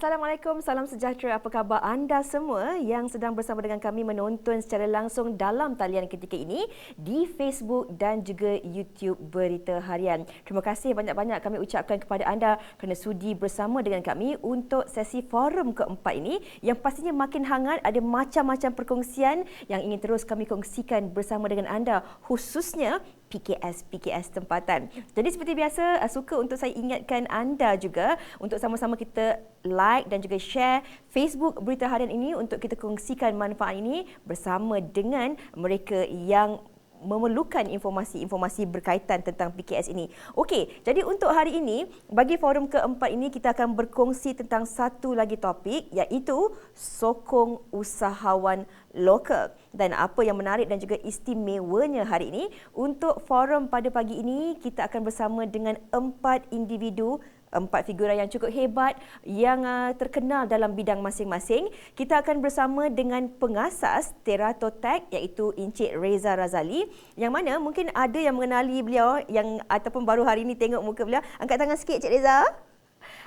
Assalamualaikum, salam sejahtera. Apa khabar anda semua yang sedang bersama dengan kami menonton secara langsung dalam talian ketika ini di Facebook dan juga YouTube Berita Harian. Terima kasih banyak-banyak kami ucapkan kepada anda kerana sudi bersama dengan kami untuk sesi forum keempat ini yang pastinya makin hangat. Ada macam-macam perkongsian yang ingin terus kami kongsikan bersama dengan anda, khususnya PKS tempatan. Jadi seperti biasa, suka untuk saya ingatkan anda juga untuk sama-sama kita like dan juga share Facebook Berita Harian ini untuk kita kongsikan manfaat ini bersama dengan mereka yang memerlukan informasi-informasi berkaitan tentang PKS ini. Okey, jadi untuk hari ini, bagi forum keempat ini kita akan berkongsi tentang satu lagi topik iaitu sokong usahawan lokal. Dan apa yang menarik dan juga istimewanya hari ini, untuk forum pada pagi ini kita akan bersama dengan 4 individu, 4 figura yang cukup hebat yang terkenal dalam bidang masing-masing. Kita akan bersama dengan pengasas Teratotech iaitu Encik Reza Razali, yang mana mungkin ada yang mengenali beliau yang ataupun baru hari ini tengok muka beliau. Angkat tangan sikit Encik Reza.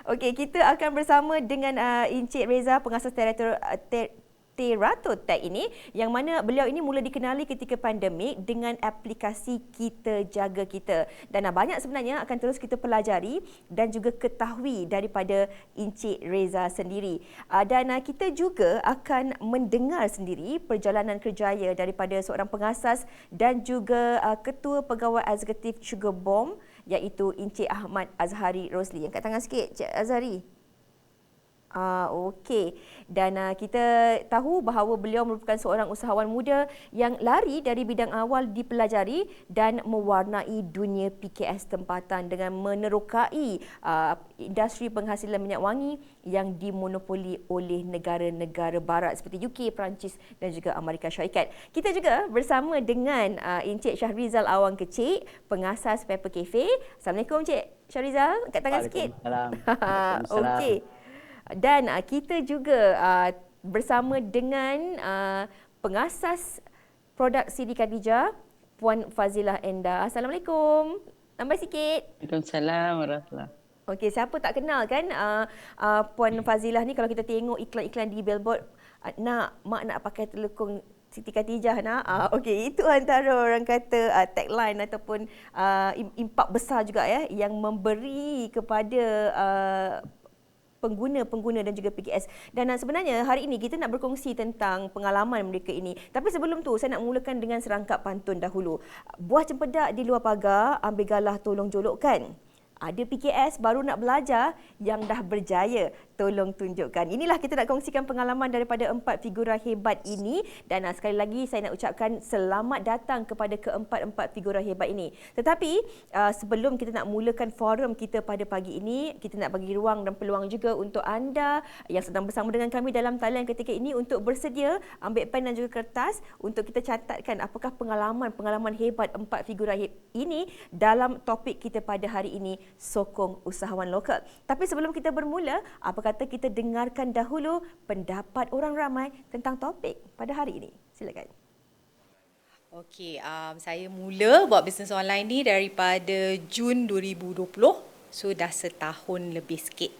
Okey, kita akan bersama dengan Encik Reza, pengasas Teratotech ini, yang mana beliau ini mula dikenali ketika pandemik dengan aplikasi Kita Jaga Kita. Dan banyak sebenarnya akan terus kita pelajari dan juga ketahui daripada Encik Reza sendiri. Dan kita juga akan mendengar sendiri perjalanan kerjaya daripada seorang pengasas dan juga Ketua Pegawai Eksekutif Sugar Bomb iaitu Encik Ahmad Azhari Rosli. Angkat tangan sikit Encik Azhari. Okey. Dan kita tahu bahawa beliau merupakan seorang usahawan muda yang lari dari bidang awal dipelajari dan mewarnai dunia PKS tempatan dengan menerokai industri penghasilan minyak wangi yang dimonopoli oleh negara-negara barat seperti UK, Perancis dan juga Amerika Syarikat. Kita juga bersama dengan Encik Syahrizal Awang Kecik, pengasas Pepper Cafe. Assalamualaikum Encik Syahrizal. Angkat tangan sikit. Okey. Dan kita juga bersama dengan pengasas produk Siti Khadijah, Puan Fazilah Endah. Assalamualaikum. Tambah sikit. Waalaikumsalam warahmatullahi. Okey, siapa tak kenal kan Puan Fazilah ni, kalau kita tengok iklan-iklan di billboard, mak nak pakai telekung Siti Khadijah nak. Okey, itu antara orang kata tagline ataupun impak besar juga yang memberi kepada pengguna dan juga PKS. Dan sebenarnya hari ini kita nak berkongsi tentang pengalaman mereka ini. Tapi sebelum tu saya nak mulakan dengan serangkap pantun dahulu. Buah cempedak di luar pagar, ambil galah tolong jolokkan. Ada PKS baru nak belajar yang dah berjaya, tolong tunjukkan. Inilah kita nak kongsikan pengalaman daripada 4 figura hebat ini. Dan sekali lagi saya nak ucapkan selamat datang kepada keempat-empat figura hebat ini. Tetapi sebelum kita nak mulakan forum kita pada pagi ini, kita nak bagi ruang dan peluang juga untuk anda yang sedang bersama dengan kami dalam talian ketika ini untuk bersedia ambil pen dan juga kertas untuk kita catatkan apakah pengalaman hebat 4 figura ini dalam topik kita pada hari ini, sokong usahawan lokal. Tapi sebelum kita bermula, apa kata kita dengarkan dahulu pendapat orang ramai tentang topik pada hari ini. Silakan. Okey, saya mula buat bisnes online ni daripada Jun 2020. So dah setahun lebih sikit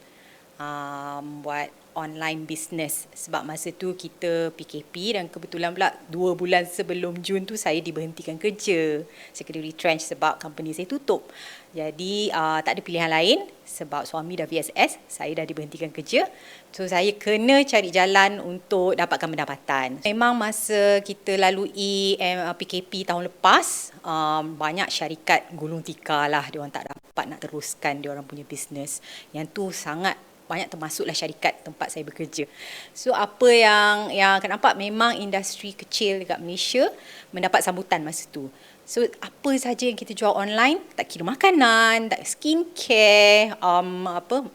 buat online business. Sebab masa tu kita PKP dan kebetulan pula 2 bulan sebelum Jun tu saya diberhentikan kerja. Saya kena retrench sebab company saya tutup. Jadi tak ada pilihan lain sebab suami dah VSS, saya dah diberhentikan kerja. So saya kena cari jalan untuk dapatkan pendapatan. Memang masa kita lalui PKP tahun lepas, banyak syarikat gulung tikar lah, diorang tak dapat nak teruskan diorang punya bisnes. Yang tu sangat banyak, termasuklah syarikat tempat saya bekerja. So apa yang akan nampak, memang industri kecil dekat Malaysia mendapat sambutan masa tu. So apa saja yang kita jual online, tak kira makanan, tak skincare,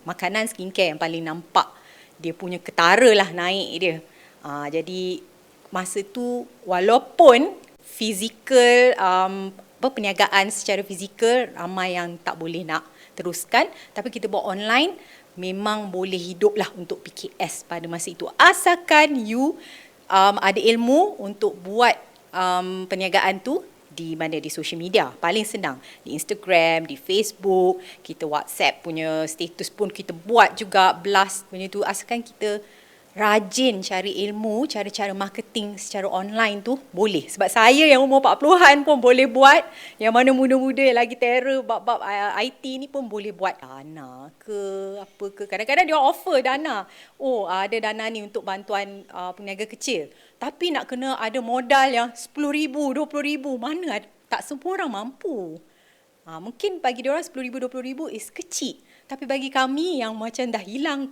makanan skincare yang paling nampak dia punya ketara lah naik dia. Jadi masa tu walaupun fizikal, perniagaan secara fizikal ramai yang tak boleh nak teruskan, tapi kita buat online memang boleh hidup lah untuk PKS pada masa itu. Asalkan you ada ilmu untuk buat perniagaan tu di mana? Di social media. Paling senang. Di Instagram, di Facebook, kita WhatsApp punya status pun kita buat juga blast punya tu. Asalkan kita rajin cari ilmu, cara-cara marketing secara online tu boleh. Sebab saya yang umur 40-an pun boleh buat. Yang mana muda-muda yang lagi terror bab-bab IT ni pun boleh buat dana ke apa ke. Kadang-kadang dia offer dana. Oh, ada dana ni untuk bantuan peniaga kecil. Tapi nak kena ada modal yang RM10,000, RM20,000. Mana ada, tak semua orang mampu. Mungkin bagi dia orang RM10,000, RM20,000 is kecil. Tapi bagi kami yang macam dah hilang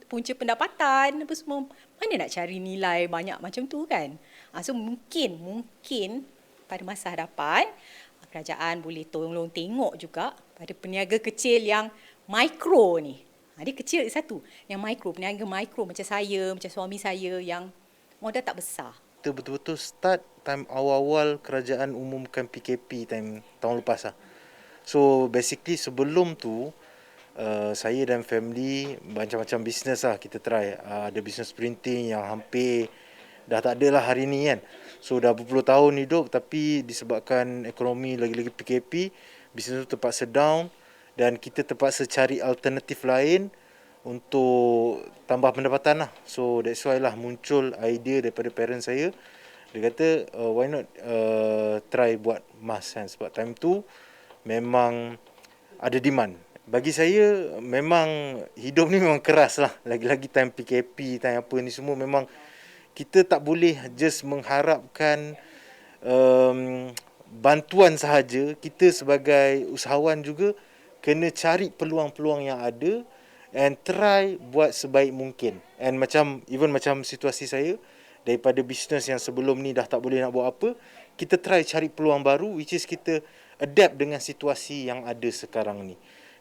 punca pendapatan apa semua, mana nak cari nilai banyak macam tu kan. So mungkin pada masa hadapan kerajaan boleh tolong tengok juga pada peniaga kecil yang mikro ni. Dia kecil satu, yang mikro, peniaga mikro macam saya, macam suami saya yang modal tak besar. Kita betul-betul start time awal-awal kerajaan umumkan PKP time tahun lepas lah. So basically sebelum tu saya dan family macam-macam bisnes lah kita try. Ada bisnes printing yang hampir dah tak ada lah hari ni kan. So dah berpuluh tahun hidup tapi disebabkan ekonomi lagi-lagi PKP, bisnes tu terpaksa down dan kita terpaksa cari alternatif lain untuk tambah pendapatan lah. So that's why lah muncul idea daripada parents saya. Dia kata why not try buat mask kan. Sebab time tu memang ada demand. Bagi saya memang hidup ni memang keras lah. Lagi-lagi time PKP, time apa ni semua memang kita tak boleh just mengharapkan bantuan sahaja. Kita sebagai usahawan juga kena cari peluang-peluang yang ada and try buat sebaik mungkin. And even macam situasi saya, daripada bisnes yang sebelum ni dah tak boleh nak buat apa, kita try cari peluang baru which is kita adapt dengan situasi yang ada sekarang ni.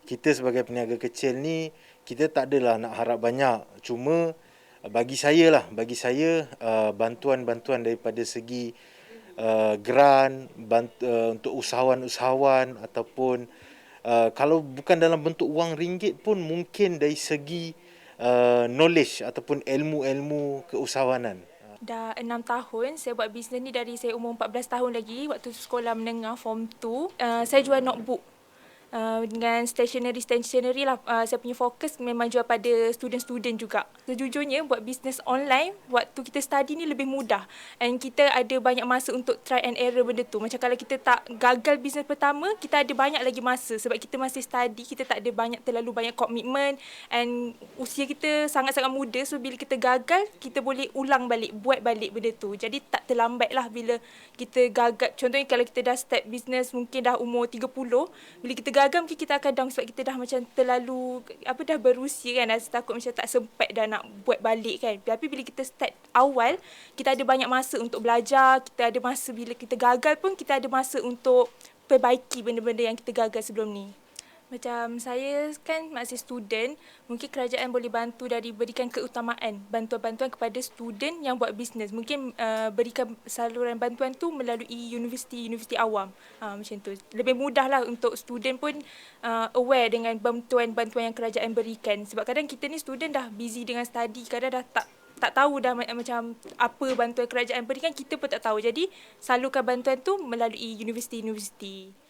Kita sebagai peniaga kecil ni, kita tak adalah nak harap banyak. Cuma bagi saya bantuan-bantuan daripada segi grant untuk usahawan-usahawan ataupun kalau bukan dalam bentuk wang ringgit pun mungkin dari segi knowledge ataupun ilmu-ilmu keusahawanan. Dah 6 tahun saya buat bisnes ni dari saya umur 14 tahun lagi waktu sekolah menengah form 2. Saya jual notebook. Dengan stationery lah. Saya punya fokus memang jual pada student-student juga. Sejujurnya buat bisnes online waktu kita study ni lebih mudah. And kita ada banyak masa untuk try and error benda tu. Macam kalau kita tak gagal bisnes pertama, kita ada banyak lagi masa. Sebab kita masih study, kita tak ada terlalu banyak komitmen. And usia kita sangat-sangat muda. So bila kita gagal, kita boleh ulang balik, buat balik benda tu. Jadi tak terlambat lah bila kita gagal. Contohnya kalau kita dah start bisnes mungkin dah umur 30, bila kita gagal mungkin kita akan down sebab kita dah macam terlalu dah berusia kan, rasa takut macam tak sempat dah nak buat balik kan. Tapi bila kita start awal, kita ada banyak masa untuk belajar, kita ada masa bila kita gagal pun kita ada masa untuk perbaiki benda-benda yang kita gagal sebelum ni. Macam saya kan masih student, mungkin kerajaan boleh bantu dari berikan keutamaan bantuan-bantuan kepada student yang buat bisnes. Mungkin berikan saluran bantuan tu melalui universiti awam. Macam tu. Lebih mudah lah untuk student pun aware dengan bantuan-bantuan yang kerajaan berikan. Sebab kadang kita ni student dah busy dengan study, kadang dah tak tahu dah macam apa bantuan kerajaan berikan, kita pun tak tahu. Jadi salurkan bantuan tu melalui universiti-universiti.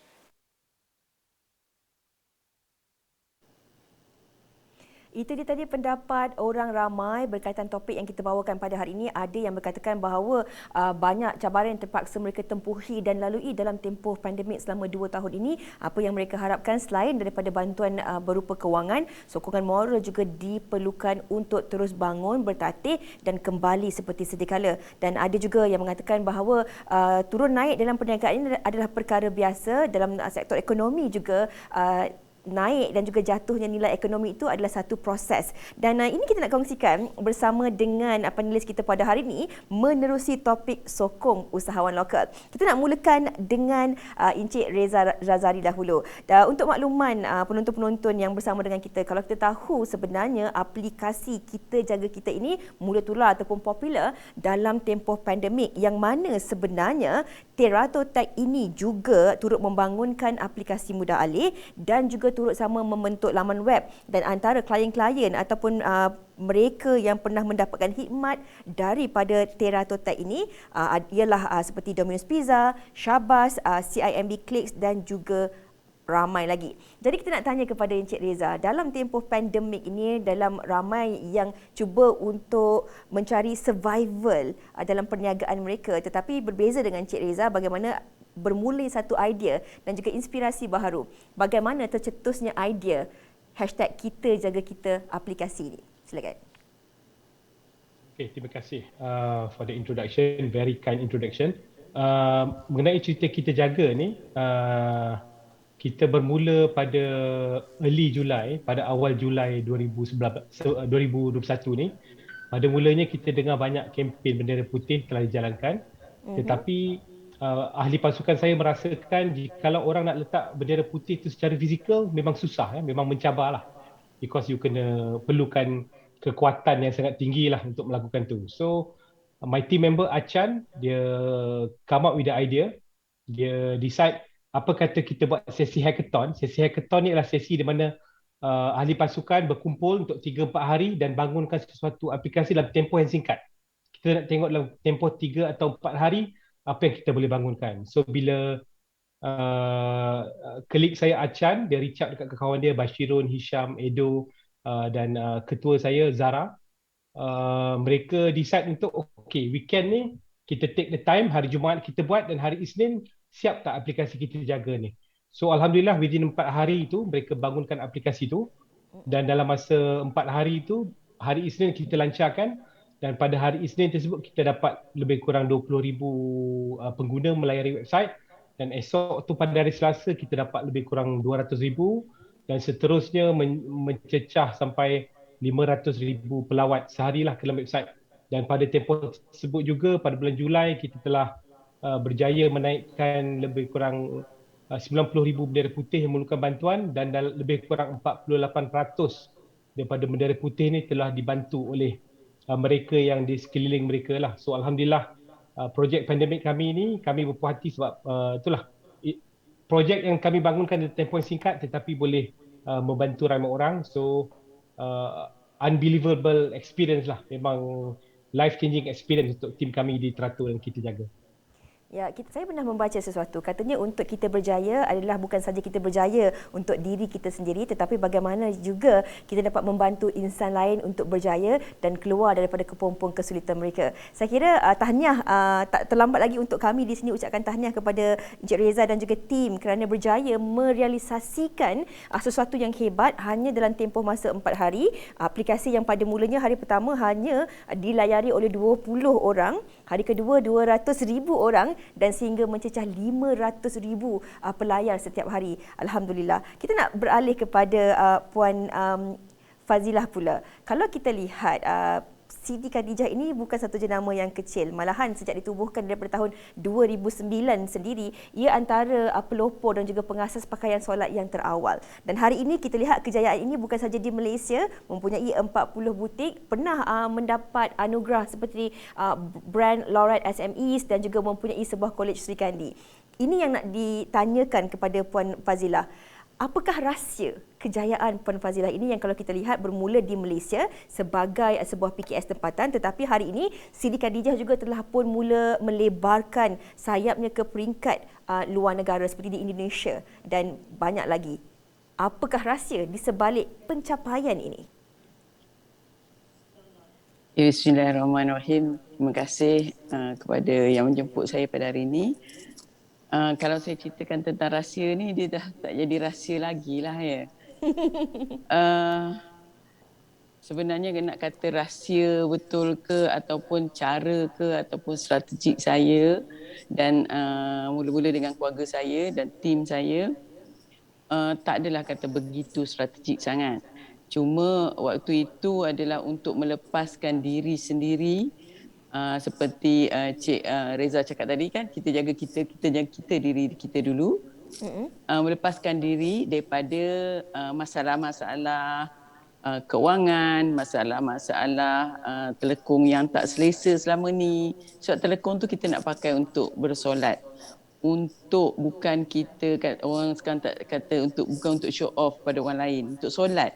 Itu dia tadi pendapat orang ramai berkaitan topik yang kita bawakan pada hari ini. Ada yang berkatakan bahawa banyak cabaran yang terpaksa mereka tempuhi dan lalui dalam tempoh pandemik selama 2 tahun ini. Apa yang mereka harapkan selain daripada bantuan berupa kewangan, sokongan moral juga diperlukan untuk terus bangun, bertatih dan kembali seperti sedia kala. Dan ada juga yang mengatakan bahawa turun naik dalam perniagaan ini adalah perkara biasa. Dalam sektor ekonomi juga naik dan juga jatuhnya nilai ekonomi itu adalah satu proses. Dan ini kita nak kongsikan bersama dengan panelis kita pada hari ini menerusi topik sokong usahawan lokal. Kita nak mulakan dengan Encik Reza Razari dahulu. Untuk makluman penonton-penonton yang bersama dengan kita, kalau kita tahu sebenarnya aplikasi Kita Jaga Kita ini mula tular ataupun popular dalam tempoh pandemik, yang mana sebenarnya Terato Tech ini juga turut membangunkan aplikasi mudah alih dan juga turut sama membentuk laman web, dan antara klien-klien ataupun mereka yang pernah mendapatkan khidmat daripada Teratotek ini ialah seperti Domino's Pizza, Syabas, CIMB Clicks dan juga ramai lagi. Jadi kita nak tanya kepada Encik Reza, dalam tempoh pandemik ini, dalam ramai yang cuba untuk mencari survival dalam perniagaan mereka, tetapi berbeza dengan Encik Reza bagaimana bermula satu idea dan juga inspirasi baharu. Bagaimana tercetusnya idea #kita jaga kita aplikasi ini. Silakan. Okay, terima kasih for the introduction, very kind introduction. Mengenai cerita kita jaga ni, kita bermula pada early Julai, pada awal Julai 2021 ni. Pada mulanya kita dengar banyak kempen bendera putih telah dijalankan. Tetapi ahli pasukan saya merasakan kalau orang nak letak bendera putih tu secara fizikal memang susah, memang mencabarlah. Because you kena perlukan kekuatan yang sangat tinggi lah untuk melakukan tu. So my team member Achan, dia come up with the idea. Dia decide apa kata kita buat sesi hackathon. Sesi hackathon ni adalah sesi di mana ahli pasukan berkumpul untuk 3-4 hari dan bangunkan sesuatu aplikasi dalam tempoh yang singkat. Kita nak tengok dalam tempoh 3 atau 4 hari apa yang kita boleh bangunkan. So bila klik saya Achan, dia reach out dekat kawan dia Bashirun, Hisham, Edo dan ketua saya Zara. Mereka decide untuk okay, weekend ni kita take the time, hari Jumaat kita buat dan hari Isnin siap tak aplikasi kita jaga ni. So Alhamdulillah within 4 hari itu mereka bangunkan aplikasi tu, dan dalam masa 4 hari itu hari Isnin kita lancarkan, dan pada hari Isnin tersebut kita dapat lebih kurang 20,000 pengguna melayari website, dan esok tu pada hari Selasa kita dapat lebih kurang 200,000 dan seterusnya mencecah sampai 500,000 pelawat seharilah ke dalam website. Dan pada tempoh tersebut juga pada bulan Julai kita telah berjaya menaikkan lebih kurang 90,000 bendera putih yang memerlukan bantuan, dan lebih kurang 48% daripada bendera putih ni telah dibantu oleh mereka yang di sekeliling mereka lah. So Alhamdulillah projek pandemik kami ni kami berpuas hati sebab itulah projek yang kami bangunkan di tempoh yang singkat tetapi boleh membantu ramai orang. So unbelievable experience lah, memang life changing experience untuk tim kami di Teratur dan Kita Jaga. Ya, saya pernah membaca sesuatu. Katanya untuk kita berjaya adalah bukan saja kita berjaya untuk diri kita sendiri, tetapi bagaimana juga kita dapat membantu insan lain untuk berjaya dan keluar daripada kepompong kesulitan mereka. Saya kira tahniah, tak terlambat lagi untuk kami di sini ucapkan tahniah kepada Encik Reza dan juga tim kerana berjaya merealisasikan sesuatu yang hebat hanya dalam tempoh masa 4 hari. Aplikasi yang pada mulanya hari pertama hanya dilayari oleh 20 orang, hari kedua 200,000 orang, dan sehingga mencecah 500,000 pelayar setiap hari. Alhamdulillah. Kita nak beralih kepada Puan Fazilah pula. Kalau kita lihat Siti Khadijah ini bukan satu jenama yang kecil. Malahan sejak ditubuhkan daripada tahun 2009 sendiri, ia antara pelopor dan juga pengasas pakaian solat yang terawal. Dan hari ini kita lihat kejayaan ini bukan saja di Malaysia, mempunyai 40 butik, pernah mendapat anugerah seperti brand Laureate SMEs dan juga mempunyai sebuah kolej Sri Kandi. Ini yang nak ditanyakan kepada Puan Fazilah. Apakah rahsia kejayaan Puan Fazilah ini yang kalau kita lihat bermula di Malaysia sebagai sebuah PKS tempatan, tetapi hari ini Siti Khadijah juga telah pun mula melebarkan sayapnya ke peringkat luar negara seperti di Indonesia dan banyak lagi. Apakah rahsia di sebalik pencapaian ini? Bismillahirrahmanirrahim. Terima kasih kepada yang menjemput saya pada hari ini. Kalau saya ceritakan tentang rahsia ni, dia dah tak jadi rahsia lagi lah ya. Sebenarnya nak kata rahsia betul ke ataupun cara ke ataupun strategik saya dan mula-mula dengan keluarga saya dan tim saya, tak adalah kata begitu strategik sangat. Cuma waktu itu adalah untuk melepaskan diri sendiri. Seperti Cik Reza cakap tadi kan, kita jaga diri kita dulu. Melepaskan diri daripada masalah-masalah kewangan, masalah-masalah telekong yang tak selesa selama ni. Sebab telekong tu kita nak pakai untuk bersolat. untuk bukan kita orang sekarang tak kata bukan untuk show off pada orang lain, untuk solat,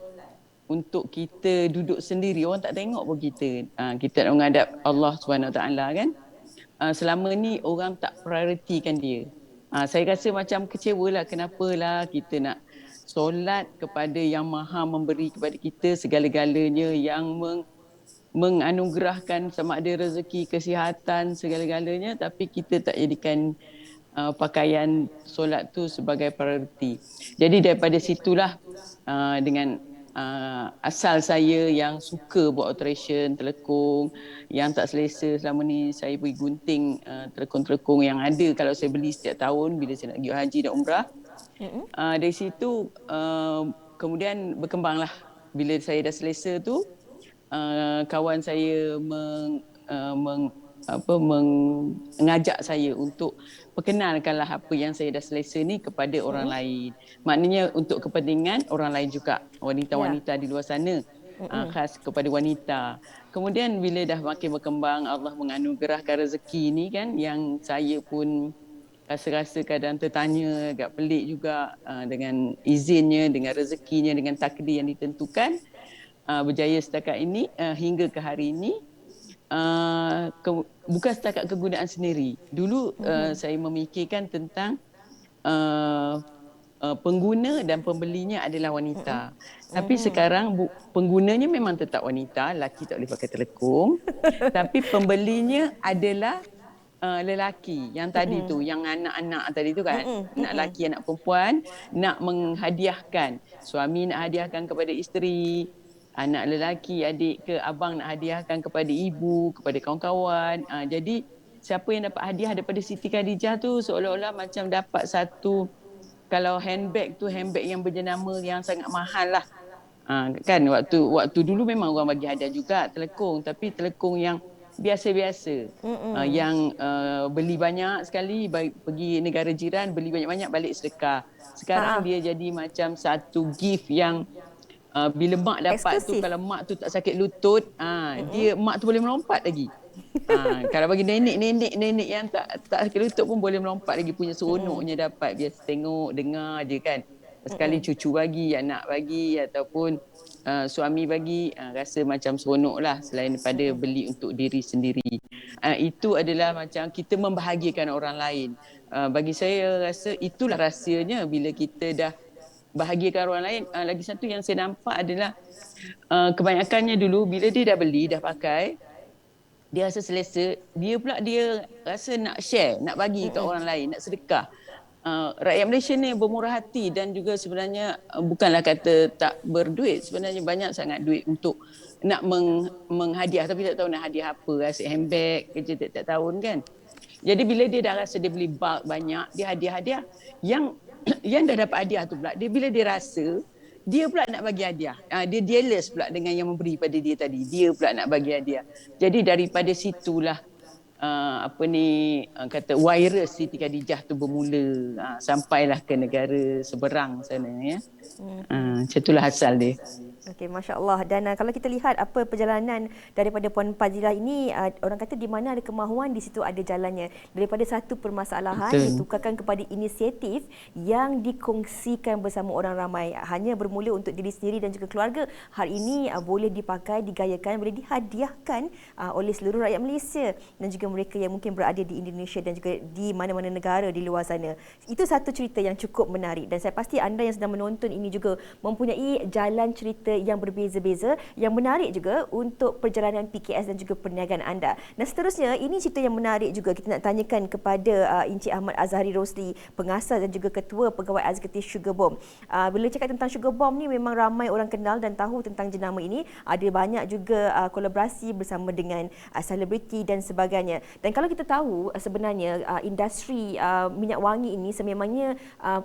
untuk kita duduk sendiri, orang tak tengok pun kita. Kita nak menghadap Allah SWT kan. Selama ni orang tak prioritikan dia. Saya rasa macam kecewa lah, kenapalah kita nak solat kepada yang maha memberi kepada kita segala-galanya, yang menganugerahkan sama ada rezeki, kesihatan, segala-galanya, tapi kita tak jadikan pakaian solat tu sebagai prioriti. Jadi daripada situlah dengan asal saya yang suka buat alteration telekung yang tak selesa selama ni, saya pergi gunting telekung-telekung yang ada kalau saya beli setiap tahun bila saya nak pergi haji dan umrah. Dari situ kemudian berkembanglah. Bila saya dah selesa tu, kawan saya mengajak saya untuk perkenalkanlah apa yang saya dah selesa ni kepada orang lain. Maknanya untuk kepentingan orang lain juga, wanita-wanita di luar sana, khas kepada wanita. Kemudian bila dah makin berkembang, Allah menganugerahkan rezeki ni kan, yang saya pun rasa-rasa kadang tertanya, agak pelik juga dengan izinnya, dengan rezekinya, dengan takdir yang ditentukan. Berjaya setakat ini hingga ke hari ini. Bukan setakat kegunaan sendiri. Dulu saya memikirkan tentang pengguna dan pembelinya adalah wanita. Tapi sekarang penggunanya memang tetap wanita, lelaki tak boleh pakai telekung. Tapi pembelinya adalah lelaki yang tadi tu, yang anak-anak tadi tu kan, anak lelaki, anak perempuan, nak menghadiahkan. Suami nak hadiahkan kepada isteri, anak lelaki, adik ke abang nak hadiahkan kepada ibu, kepada kawan-kawan. Jadi siapa yang dapat hadiah daripada Siti Khadijah tu seolah-olah macam dapat satu, kalau handbag tu handbag yang berjenama yang sangat mahal lah. Kan waktu dulu memang orang bagi hadiah juga telekung, tapi telekung yang biasa-biasa, yang beli banyak sekali, pergi negara jiran beli banyak-banyak balik sedekah. Sekarang dia jadi macam satu gift yang bila mak dapat eksklusif tu, kalau mak tu tak sakit lutut, dia mak tu boleh melompat lagi. Kalau bagi nenek yang tak sakit lutut pun boleh melompat lagi, punya seronoknya dapat. Biasa tengok, dengar je kan. Sekali cucu bagi, anak bagi, ataupun suami bagi, rasa macam seronok lah, selain daripada beli untuk diri sendiri. Itu adalah macam kita membahagiakan orang lain. Bagi saya rasa itulah rahsianya bila kita dah bahagiakan orang lain. Lagi satu yang saya nampak adalah kebanyakannya dulu bila dia dah beli, dah pakai, dia rasa selesa, dia rasa nak share, nak bagi kat orang lain, nak sedekah. Rakyat Malaysia ni bermurah hati dan juga sebenarnya bukanlah kata tak berduit, sebenarnya banyak sangat duit untuk nak menghadiah, tapi tak tahu nak hadiah apa, asyik handbag kerja tiap-tiap tahun kan. Jadi bila dia dah rasa dia beli bulk banyak, dia hadiah-hadiah, yang dah dapat hadiah tu pula, bila dia rasa dia pula nak bagi hadiah, dia jealous pula dengan yang memberi pada dia tadi, dia pula nak bagi hadiah. Jadi daripada situlah kata virus Siti Khadijah tu bermula, sampailah ke negara seberang sana ya. Macam itulah asal dia. Okey, Masya Allah. Dan kalau kita lihat apa perjalanan daripada Puan Fazila ini, orang kata di mana ada kemahuan, di situ ada jalannya. Daripada satu permasalahan ditukarkan kepada inisiatif yang dikongsikan bersama orang ramai. Hanya bermula untuk diri sendiri dan juga keluarga. Hari ini boleh dipakai, digayakan, boleh dihadiahkan oleh seluruh rakyat Malaysia dan juga mereka yang mungkin berada di Indonesia dan juga di mana-mana negara di luar sana. Itu satu cerita yang cukup menarik dan saya pasti anda yang sedang menonton ini juga mempunyai jalan cerita yang berbeza-beza, yang menarik juga untuk perjalanan PKS dan juga perniagaan anda. Dan seterusnya, ini cerita yang menarik juga kita nak tanyakan kepada Encik Ahmad Azhari Rosli, pengasas dan juga ketua pegawai eksekutif Sugar Bomb. Bila cakap tentang Sugar Bomb ni memang ramai orang kenal dan tahu tentang jenama ini. Ada banyak juga kolaborasi bersama dengan selebriti dan sebagainya. Dan kalau kita tahu sebenarnya industri minyak wangi ini sememangnya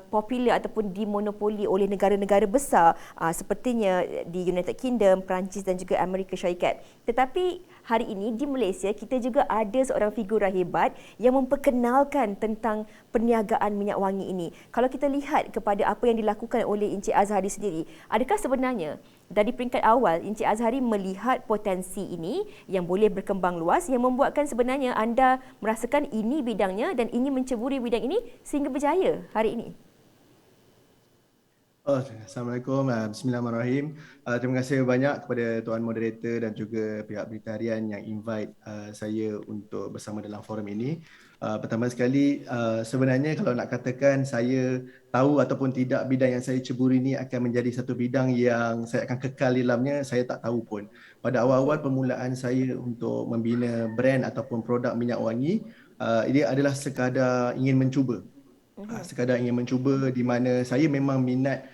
popular ataupun dimonopoli oleh negara-negara besar sepertinya di United Kingdom, Perancis dan juga Amerika Syarikat. Tetapi hari ini di Malaysia kita juga ada seorang figura hebat yang memperkenalkan tentang perniagaan minyak wangi ini. Kalau kita lihat kepada apa yang dilakukan oleh Encik Azhari sendiri, adakah sebenarnya dari peringkat awal Encik Azhari melihat potensi ini yang boleh berkembang luas yang membuatkan sebenarnya anda merasakan ini bidangnya dan ingin menceburi bidang ini sehingga berjaya hari ini? Assalamualaikum, bismillahirrahmanirrahim. Terima kasih banyak kepada Tuan Moderator dan juga pihak Berita Harian yang invite saya untuk bersama dalam forum ini. Pertama sekali, sebenarnya kalau nak katakan saya tahu ataupun tidak bidang yang saya ceburi ini akan menjadi satu bidang yang saya akan kekal di dalamnya, saya tak tahu pun. Pada awal-awal permulaan saya untuk membina brand ataupun produk minyak wangi, ini adalah sekadar ingin mencuba. Sekadar ingin mencuba di mana saya memang minat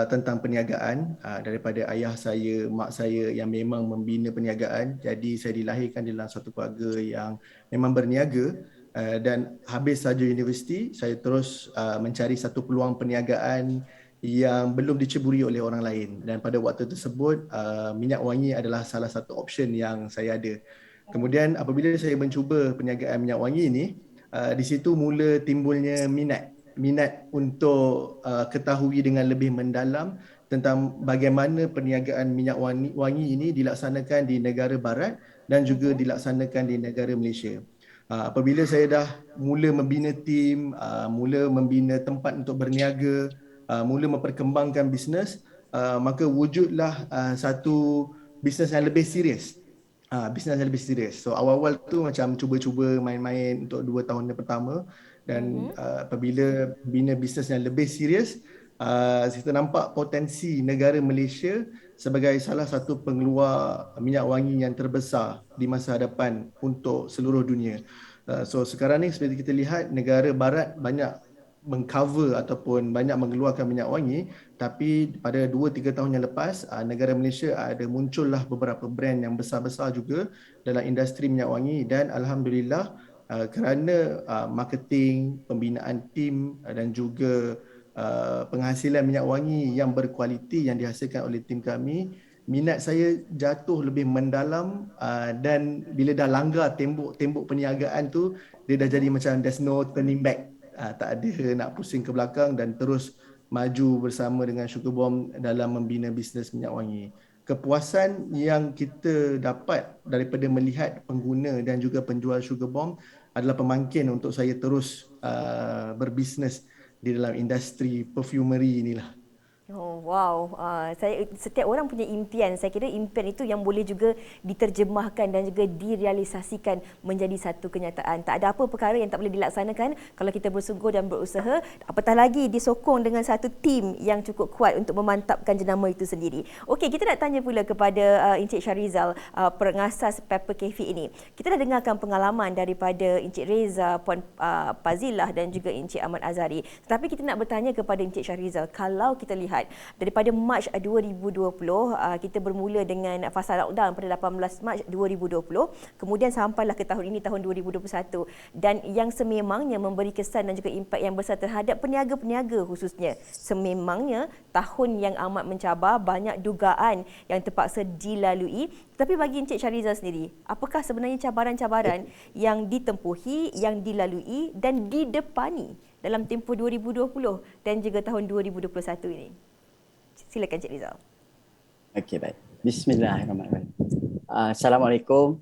tentang perniagaan daripada ayah saya, mak saya yang memang membina perniagaan. Jadi saya dilahirkan dalam satu keluarga yang memang berniaga dan habis saja universiti saya terus mencari satu peluang perniagaan yang belum diceburi oleh orang lain dan pada waktu tersebut minyak wangi adalah salah satu option yang saya ada. Kemudian apabila saya mencuba perniagaan minyak wangi ini, di situ mula timbulnya minat untuk ketahui dengan lebih mendalam tentang bagaimana perniagaan minyak wangi ini dilaksanakan di negara barat dan juga dilaksanakan di negara Malaysia. Apabila saya dah mula membina tim, mula membina tempat untuk berniaga, mula memperkembangkan bisnes, maka wujudlah satu bisnes yang lebih serius. Bisnes yang lebih serius. So awal-awal tu macam cuba-cuba main-main untuk 2 tahun yang pertama dan apabila bina bisnes yang lebih serius, kita nampak potensi negara Malaysia sebagai salah satu pengeluar minyak wangi yang terbesar di masa hadapan untuk seluruh dunia. So sekarang ni seperti kita lihat negara barat banyak mengcover ataupun banyak mengeluarkan minyak wangi, tapi pada 2-3 tahun yang lepas negara Malaysia ada muncullah beberapa brand yang besar-besar juga dalam industri minyak wangi dan alhamdulillah kerana marketing, pembinaan tim dan juga penghasilan minyak wangi yang berkualiti yang dihasilkan oleh tim kami, minat saya jatuh lebih mendalam dan bila dah langgar tembok perniagaan tu, dia dah jadi macam there's no turning back. Tak ada nak pusing ke belakang dan terus maju bersama dengan Sugar Bomb dalam membina bisnes minyak wangi. Kepuasan yang kita dapat daripada melihat pengguna dan juga penjual Sugar Bomb adalah pemangkin untuk saya terus berbisnes di dalam industri perfumery inilah. Oh wow, setiap orang punya impian. Saya kira impian itu yang boleh juga diterjemahkan dan juga direalisasikan menjadi satu kenyataan. Tak ada apa perkara yang tak boleh dilaksanakan kalau kita bersungguh dan berusaha. Apatah lagi disokong dengan satu tim yang cukup kuat untuk memantapkan jenama itu sendiri. Okey, kita nak tanya pula kepada Encik Shahrizal, pengasas Pepper Cafe ini. Kita dah dengarkan pengalaman daripada Encik Reza, Puan Fazilah dan juga Encik Ahmad Azhari. Tetapi kita nak bertanya kepada Encik Shahrizal, kalau kita lihat daripada Mac 2020 kita bermula dengan fasa lockdown pada 18 Mac 2020, kemudian sampailah ke tahun ini, tahun 2021, dan yang sememangnya memberi kesan dan juga impak yang besar terhadap peniaga-peniaga khususnya. Sememangnya tahun yang amat mencabar, banyak dugaan yang terpaksa dilalui. Tapi bagi Encik Shahrizal sendiri, apakah sebenarnya cabaran-cabaran yang ditempuhi, yang dilalui dan didepani dalam tempoh 2020 dan juga tahun 2021 ini? Silakan Cik Rizal. Okey, baik. Bismillahirrahmanirrahim. Assalamualaikum.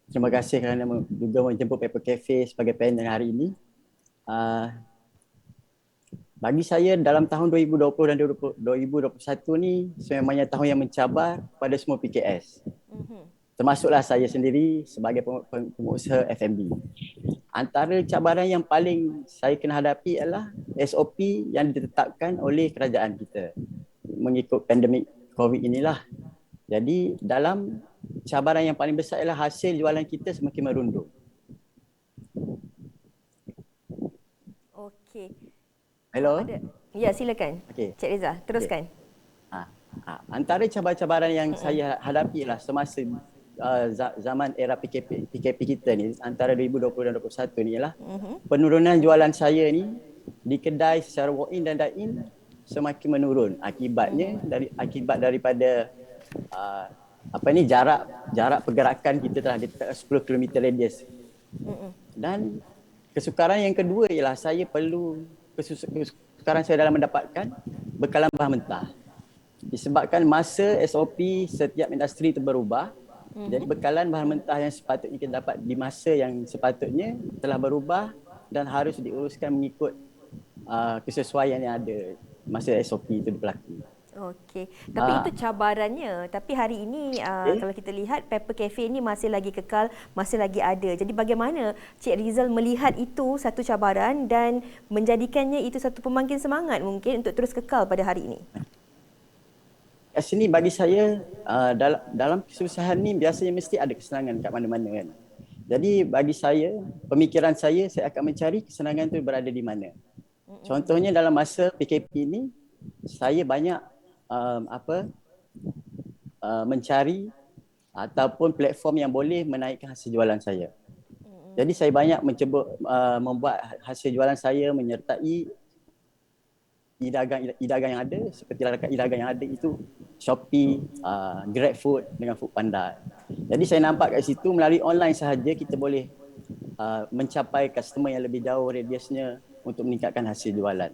Terima kasih kerana juga menjemput Pepper Cafe sebagai panel hari ini. Bagi saya dalam tahun 2020 dan 2021 ni sememangnya tahun yang mencabar pada semua PKS. Termasuklah saya sendiri sebagai pengusaha F&B. Antara cabaran yang paling saya kena hadapi adalah SOP yang ditetapkan oleh kerajaan kita mengikut pandemik COVID inilah. Jadi dalam cabaran yang paling besar ialah hasil jualan kita semakin merunduk. Okey. Hello? Ya, silakan. Okay. Cik Reza, teruskan. Antara cabaran-cabaran yang saya hadapi ialah semasa zaman era PKP kita ni antara 2020 dan 2021 ni ialah penurunan jualan saya ni di kedai secara walk-in dan dine-in semakin menurun. Akibatnya akibat daripada jarak pergerakan kita telah ditetapkan 10 km radius. Dan kesukaran yang kedua ialah saya perlu kesukaran saya dalam mendapatkan bekalan bahan mentah. Disebabkan masa SOP setiap industri itu berubah, jadi bekalan bahan mentah yang sepatutnya kita dapat di masa yang sepatutnya telah berubah dan harus diuruskan mengikut kesesuaian yang ada masa SOP itu berlaku. Okey. Tapi itu cabarannya. Tapi hari ini kalau kita lihat Pepper Cafe ini masih lagi kekal, masih lagi ada. Jadi bagaimana Cik Rizal melihat itu satu cabaran dan menjadikannya itu satu pembangkit semangat mungkin untuk terus kekal pada hari ini? Kat sini bagi saya dalam kesusahan ni biasanya mesti ada kesenangan kat mana-mana kan. Jadi bagi saya, pemikiran saya akan mencari kesenangan tu berada di mana. Contohnya dalam masa PKP ini saya banyak mencari ataupun platform yang boleh menaikkan hasil jualan saya. Jadi saya banyak mencuba membuat hasil jualan saya menyertai e-dagang yang ada, seperti e-dagang yang ada itu Shopee, GrabFood dengan Foodpanda. Jadi saya nampak kat situ melalui online sahaja kita boleh mencapai customer yang lebih jauh radiusnya untuk meningkatkan hasil jualan.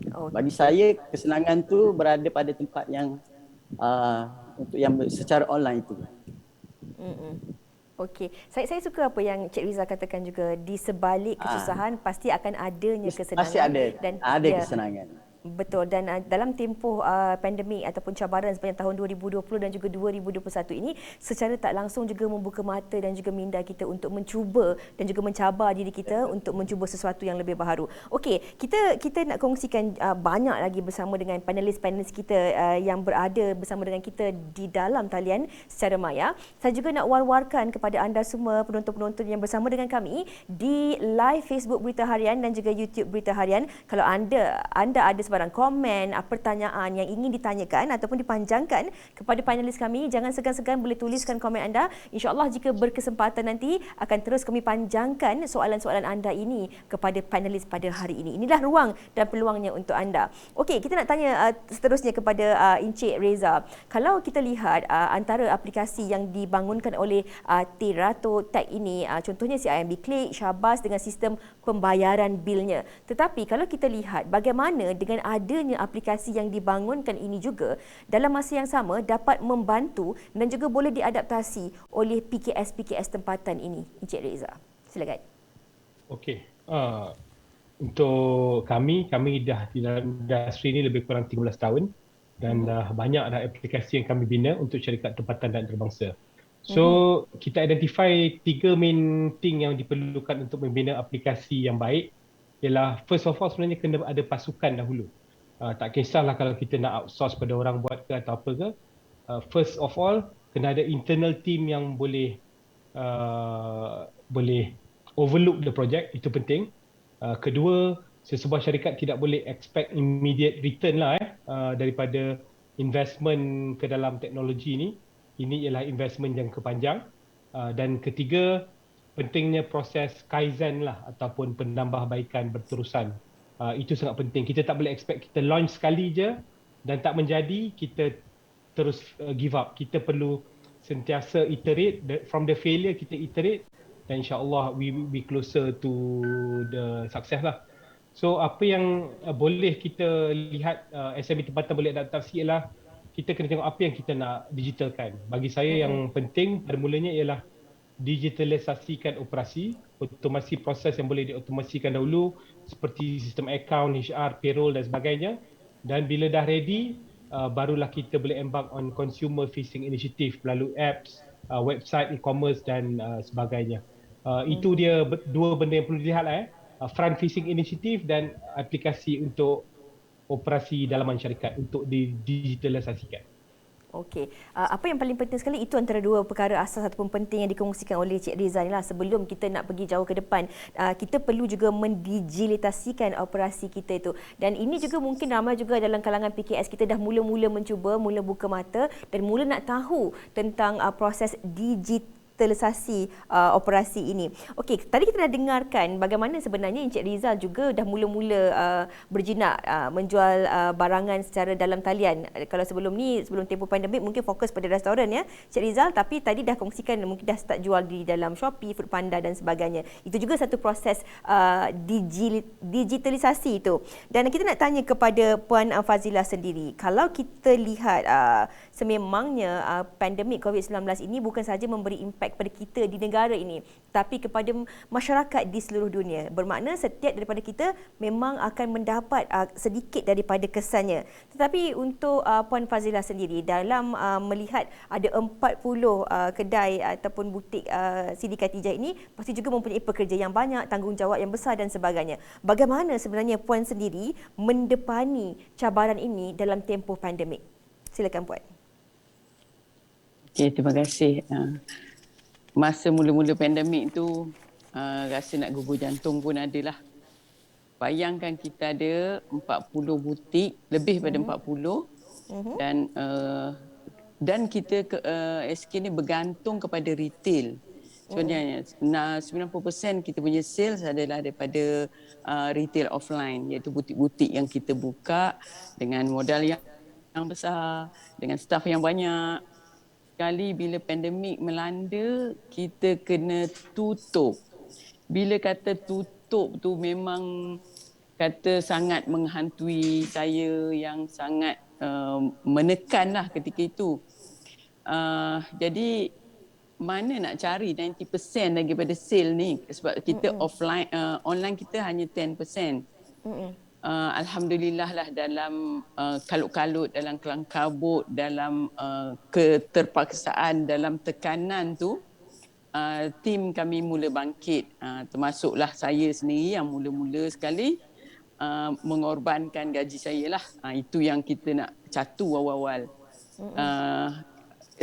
Bagi saya kesenangan tu berada pada tempat yang untuk yang secara online itu. Okey, saya suka apa yang Cik Rizal katakan juga, di sebalik kesusahan pasti akan adanya kesenangan. Pasti ada, dan ada kesenangan. Betul, dan dalam tempoh pandemik ataupun cabaran sepanjang tahun 2020 dan juga 2021 ini secara tak langsung juga membuka mata dan juga minda kita untuk mencuba dan juga mencabar diri kita untuk mencuba sesuatu yang lebih baharu. Okey, kita nak kongsikan banyak lagi bersama dengan panelis-panelis kita yang berada bersama dengan kita di dalam talian secara maya. Saya juga nak war-warkan kepada anda semua penonton-penonton yang bersama dengan kami di live Facebook Berita Harian dan juga YouTube Berita Harian. Kalau anda ada barang komen, pertanyaan yang ingin ditanyakan ataupun dipanjangkan kepada panelis kami, jangan segan-segan boleh tuliskan komen anda. InsyaAllah jika berkesempatan nanti akan terus kami panjangkan soalan-soalan anda ini kepada panelis pada hari ini. Inilah ruang dan peluangnya untuk anda. Okey, kita nak tanya seterusnya kepada Encik Reza. Kalau kita lihat antara aplikasi yang dibangunkan oleh Terato Tech ini, contohnya CIMB Click, Syabas dengan sistem pembayaran bilnya. Tetapi kalau kita lihat bagaimana dengan adanya aplikasi yang dibangunkan ini juga dalam masa yang sama dapat membantu dan juga boleh diadaptasi oleh PKS tempatan ini. Encik Reza, silakan. Okey. Untuk kami dah di dalam industri ini lebih kurang 13 tahun dan dah banyak dah aplikasi yang kami bina untuk syarikat tempatan dan antarabangsa. So, kita identify 3 main thing yang diperlukan untuk membina aplikasi yang baik. Ialah first of all sebenarnya kena ada pasukan dahulu. Tak kisahlah kalau kita nak outsource pada orang buat ke atau apa ke. First of all kena ada internal team yang boleh overlook the project, itu penting. Kedua, sesebuah syarikat tidak boleh expect immediate return daripada investment ke dalam teknologi ini. Ini ialah investment jangka panjang. Dan ketiga, pentingnya proses kaizen ataupun penambahbaikan berterusan. Itu sangat penting. Kita tak boleh expect kita launch sekali je dan tak menjadi, kita terus give up. Kita perlu sentiasa iterate. From the failure kita iterate dan insyaAllah we closer to the success lah. So apa yang boleh kita lihat SME tempatan boleh adaptasi ialah kita kena tengok apa yang kita nak digitalkan. Bagi saya yang penting pada mulanya ialah digitalisasikan operasi, otomasi proses yang boleh diotomasikan dahulu seperti sistem account, HR, payroll dan sebagainya. Dan bila dah ready, barulah kita boleh embark on consumer facing initiative melalui apps, website, e-commerce dan sebagainya. Itu dia dua benda yang perlu dilihat front facing initiative dan aplikasi untuk operasi dalaman syarikat untuk didigitalisasikan. Okey. Apa yang paling penting sekali itu antara dua perkara asas ataupun penting yang dikongsikan oleh Cik Reza ni lah. Sebelum kita nak pergi jauh ke depan, kita perlu juga mendigitalisasikan operasi kita itu. Dan ini juga mungkin ramai juga dalam kalangan PKS kita dah mula-mula mencuba, mula buka mata dan mula nak tahu tentang proses digitalisasi operasi ini. Okey, tadi kita dah dengarkan bagaimana sebenarnya Encik Rizal juga dah mula-mula berjinak menjual barangan secara dalam talian. Kalau sebelum tempoh pandemik mungkin fokus pada restoran ya, Encik Rizal, tapi tadi dah kongsikan mungkin dah start jual di dalam Shopee, Foodpanda dan sebagainya. Itu juga satu proses digitalisasi itu. Dan kita nak tanya kepada Puan Fazilah sendiri, kalau kita lihat sememangnya pandemik COVID-19 ini bukan sahaja memberi impak pada kita di negara ini, tapi kepada masyarakat di seluruh dunia. Bermakna setiap daripada kita memang akan mendapat sedikit daripada kesannya. Tetapi untuk Puan Fazilah sendiri, dalam melihat ada 40 kedai ataupun butik Siti Khatijah ini, pasti juga mempunyai pekerja yang banyak, tanggungjawab yang besar dan sebagainya. Bagaimana sebenarnya Puan sendiri mendepani cabaran ini dalam tempoh pandemik? Silakan Puan. Okay, terima kasih. Masa mula-mula pandemik tu, rasa nak gugur jantung pun adalah. Bayangkan kita ada 40 butik, lebih pada 40, dan kita SK ni bergantung kepada retail. Sebenarnya 90% kita punya sales adalah daripada retail offline, iaitu butik-butik yang kita buka dengan modal yang besar, dengan staff yang banyak. Sekali bila pandemik melanda, kita kena tutup. Bila kata tutup tu memang kata sangat menghantui saya, yang sangat menekanlah ketika itu. Jadi mana nak cari 90% daripada sale ni, sebab kita offline, online kita hanya 10%. Alhamdulillah lah, dalam kalut-kalut, dalam kelang kabut, dalam keterpaksaan, dalam tekanan tu, tim kami mula bangkit, termasuklah saya sendiri yang mula-mula sekali mengorbankan gaji saya lah. Itu yang kita nak catu awal-awal.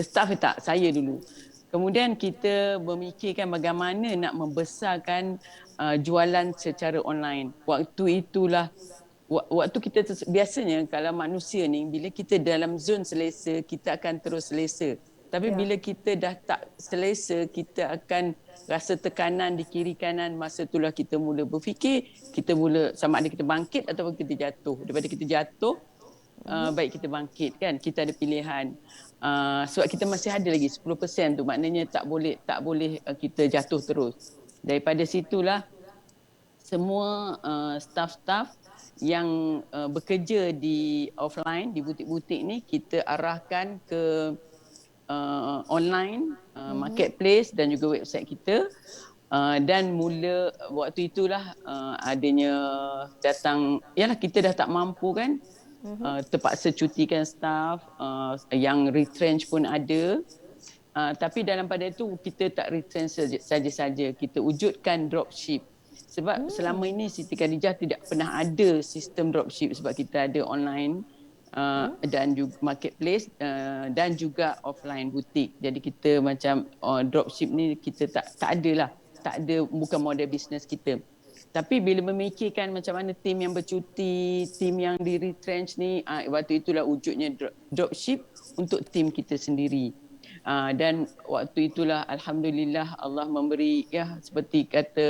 Staff tak, saya dulu. Kemudian kita memikirkan bagaimana nak membesarkan jualan secara online. Waktu itulah, waktu kita biasanya kalau manusia ni, bila kita dalam zon selesa, kita akan terus selesa. Tapi bila kita dah tak selesa, kita akan rasa tekanan di kiri kanan. Masa itulah kita mula berfikir, kita mula sama ada kita bangkit ataupun kita jatuh. Daripada kita jatuh, baik kita bangkit kan, kita ada pilihan. Sebab kita masih ada lagi 10% tu, maknanya tak boleh kita jatuh terus. Daripada situlah semua staff-staff yang bekerja di offline, di butik-butik ni, kita arahkan ke online, marketplace dan juga website kita. Dan mula waktu itulah adanya datang, yalah kita dah tak mampu kan, terpaksa cutikan staff, yang retrench pun ada. Tapi dalam pada itu kita tak retrench saja-saja, kita wujudkan dropship. Sebab selama ini Siti Khatijah tidak pernah ada sistem dropship, sebab kita ada online dan juga marketplace dan juga offline butik. Jadi kita macam dropship ni kita tak ada lah, tak ada, bukan model bisnes kita. Tapi bila memikirkan macam mana tim yang bercuti, tim yang di retrench ni, waktu itulah wujudnya dropship untuk tim kita sendiri. Dan waktu itulah alhamdulillah Allah memberi, ya seperti kata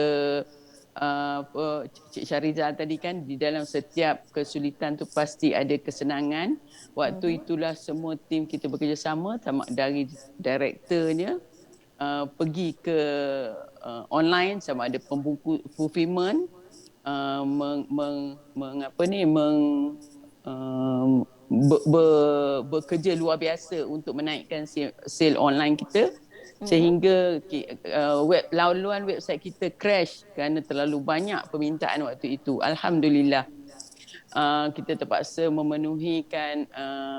Cik Syarizal tadi kan, di dalam setiap kesulitan tu pasti ada kesenangan. Waktu itulah semua tim kita bekerjasama, dari direkturnya pergi ke online, sama ada pembungkus fulfillment, bekerja luar biasa untuk menaikkan sale online kita, sehingga laluan website kita crash kerana terlalu banyak permintaan waktu itu. Alhamdulillah kita terpaksa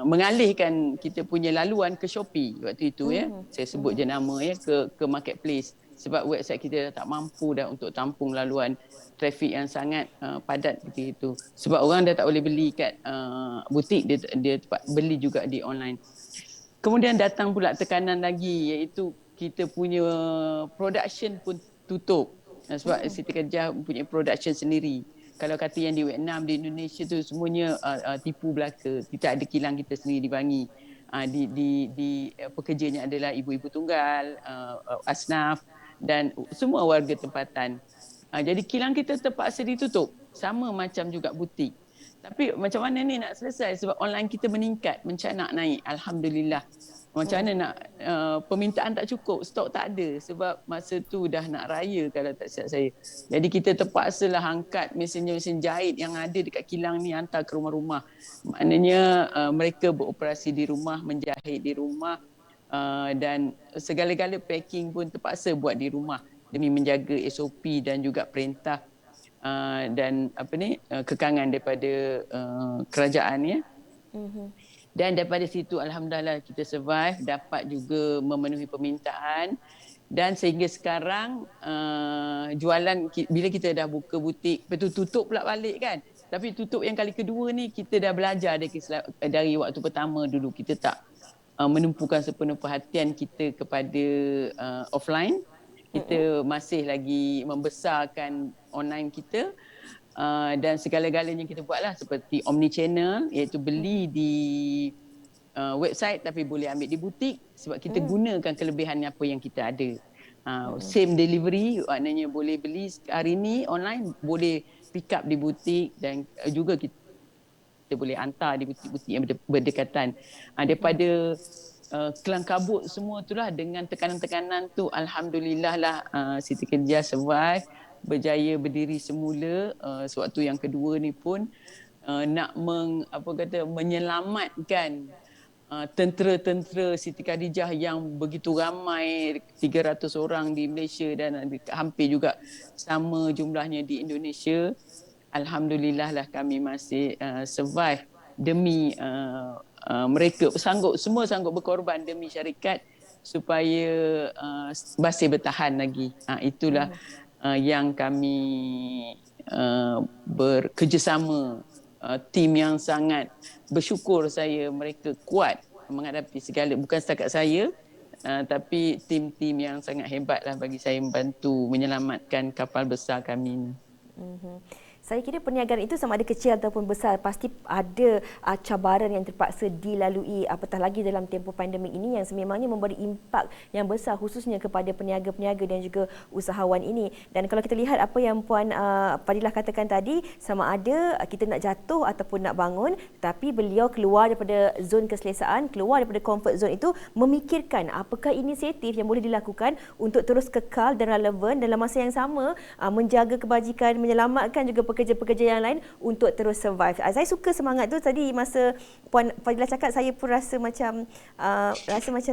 mengalihkan kita punya laluan ke Shopee waktu itu, ya. Saya sebut je nama, ya, ke marketplace, sebab website kita dah tak mampu dah untuk tampung laluan trafik yang sangat padat ketika itu. Sebab orang dah tak boleh beli kat butik, dia beli juga di online. Kemudian datang pula tekanan lagi, iaitu kita punya production pun tutup. Sebab Siti Khatijah punya production sendiri. Kalau kata yang di Vietnam, di Indonesia tu semuanya tipu belaka. Kita ada kilang kita sendiri di Bangi. Pekerjanya adalah ibu-ibu tunggal, asnaf dan semua warga tempatan. Jadi kilang kita terpaksa ditutup, sama macam juga butik. Tapi macam mana ni nak selesai sebab online kita meningkat, mencanak naik, alhamdulillah. Macam mana nak permintaan tak cukup, stok tak ada sebab masa tu dah nak raya kalau tak silap saya. Jadi kita terpaksalah angkat mesin jahit yang ada dekat kilang ni hantar ke rumah-rumah. Maknanya mereka beroperasi di rumah, menjahit di rumah dan segala-gala packing pun terpaksa buat di rumah demi menjaga SOP dan juga perintah dan kekangan daripada kerajaan ya. Dan daripada situ alhamdulillah kita survive, dapat juga memenuhi permintaan dan sehingga sekarang jualan bila kita dah buka butik, betul tutup pula balik kan. Tapi tutup yang kali kedua ni kita dah belajar dari waktu pertama dulu kita tak menumpukan sepenuh perhatian kita kepada offline. Kita masih lagi membesarkan online kita. Dan segala-galanya kita buatlah seperti omni-channel, iaitu beli di website tapi boleh ambil di butik sebab kita gunakan kelebihan apa yang kita ada. Same delivery, maknanya boleh beli hari ni online, boleh pick up di butik dan juga kita boleh hantar di butik-butik yang berdekatan. Daripada kelang kabut semua itulah dengan tekanan-tekanan tu alhamdulillah lah Siti Khadijah survive, berjaya berdiri semula. Sewaktu yang kedua ni pun nak menyelamatkan tentera-tentera Siti Khadijah yang begitu ramai, 300 orang di Malaysia dan hampir juga sama jumlahnya di Indonesia. Alhamdulillah lah kami masih survive demi mereka, semua sanggup berkorban demi syarikat supaya masih bertahan lagi. Itulah yang kami bekerjasama, tim yang sangat bersyukur saya, mereka kuat menghadapi segala, bukan setakat saya tapi tim-tim yang sangat hebatlah bagi saya membantu menyelamatkan kapal besar kami ini. Saya kira perniagaan itu sama ada kecil ataupun besar pasti ada cabaran yang terpaksa dilalui, apatah lagi dalam tempoh pandemik ini yang sememangnya memberi impak yang besar khususnya kepada peniaga-peniaga dan juga usahawan ini. Dan kalau kita lihat apa yang Puan Fadilah katakan tadi, sama ada kita nak jatuh ataupun nak bangun, tapi beliau keluar daripada zon keselesaan, keluar daripada comfort zone itu, memikirkan apakah inisiatif yang boleh dilakukan untuk terus kekal dan relevan dalam masa yang sama, menjaga kebajikan, menyelamatkan juga pekerja-pekerja yang lain untuk terus survive. Saya suka semangat tu tadi masa Puan Fadilah cakap, saya pun rasa macam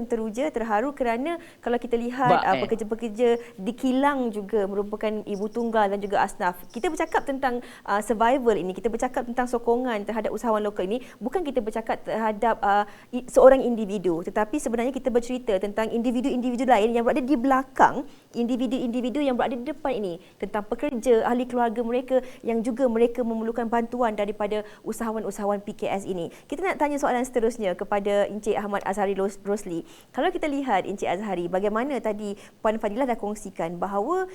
teruja, terharu kerana kalau kita lihat pekerja-pekerja di kilang juga merupakan ibu tunggal dan juga asnaf. Kita bercakap tentang survival ini, kita bercakap tentang sokongan terhadap usahawan lokal ini, bukan kita bercakap terhadap seorang individu, tetapi sebenarnya kita bercerita tentang individu-individu lain yang berada di belakang individu-individu yang berada di depan ini, tentang pekerja, ahli keluarga mereka yang juga mereka memerlukan bantuan daripada usahawan-usahawan PKS ini. Kita nak tanya soalan seterusnya kepada Encik Ahmad Azhari Rosli. Kalau kita lihat Encik Azhari, bagaimana tadi Puan Fadilah dah kongsikan bahawa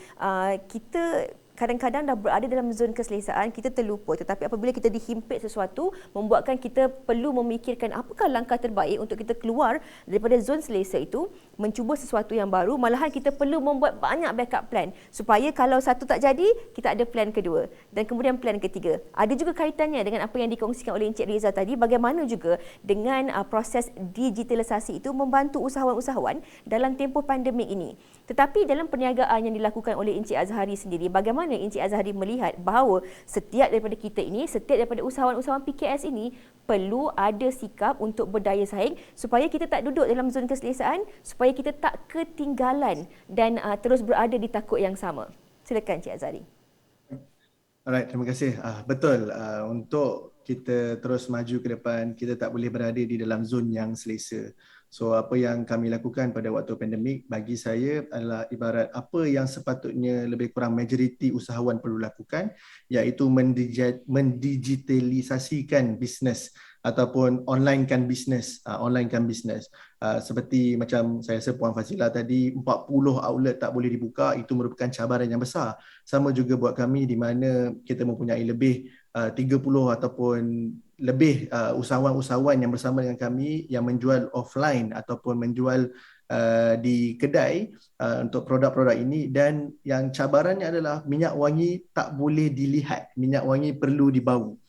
kita kadang-kadang dah berada dalam zon keselesaan, kita terlupa. Tetapi apabila kita dihimpit sesuatu, membuatkan kita perlu memikirkan apakah langkah terbaik untuk kita keluar daripada zon selesa itu, mencuba sesuatu yang baru. Malahan kita perlu membuat banyak backup plan supaya kalau satu tak jadi, kita ada plan kedua dan kemudian plan ketiga. Ada juga kaitannya dengan apa yang dikongsikan oleh Encik Reza tadi, bagaimana juga dengan proses digitalisasi itu membantu usahawan-usahawan dalam tempoh pandemik ini. Tetapi dalam perniagaan yang dilakukan oleh Encik Azhari sendiri, bagaimana Encik Azhari melihat bahawa setiap daripada kita ini, setiap daripada usahawan-usahawan PKS ini perlu ada sikap untuk berdaya saing supaya kita tak duduk dalam zon keselesaan, supaya kita tak ketinggalan dan terus berada di takut yang sama. Silakan Encik Azhari. Alright, terima kasih. Betul, untuk kita terus maju ke depan, kita tak boleh berada di dalam zon yang selesa. So apa yang kami lakukan pada waktu pandemik bagi saya adalah ibarat apa yang sepatutnya lebih kurang majoriti usahawan perlu lakukan, iaitu mendigitalisasikan bisnes ataupun onlinekan bisnes. Seperti macam saya rasa Puan Fadilah tadi, 40 outlet tak boleh dibuka, itu merupakan cabaran yang besar. Sama juga buat kami di mana kita mempunyai lebih 30 ataupun lebih usahawan-usahawan yang bersama dengan kami yang menjual offline ataupun menjual di kedai untuk produk-produk ini, dan yang cabarannya adalah minyak wangi tak boleh dilihat, minyak wangi perlu dibau.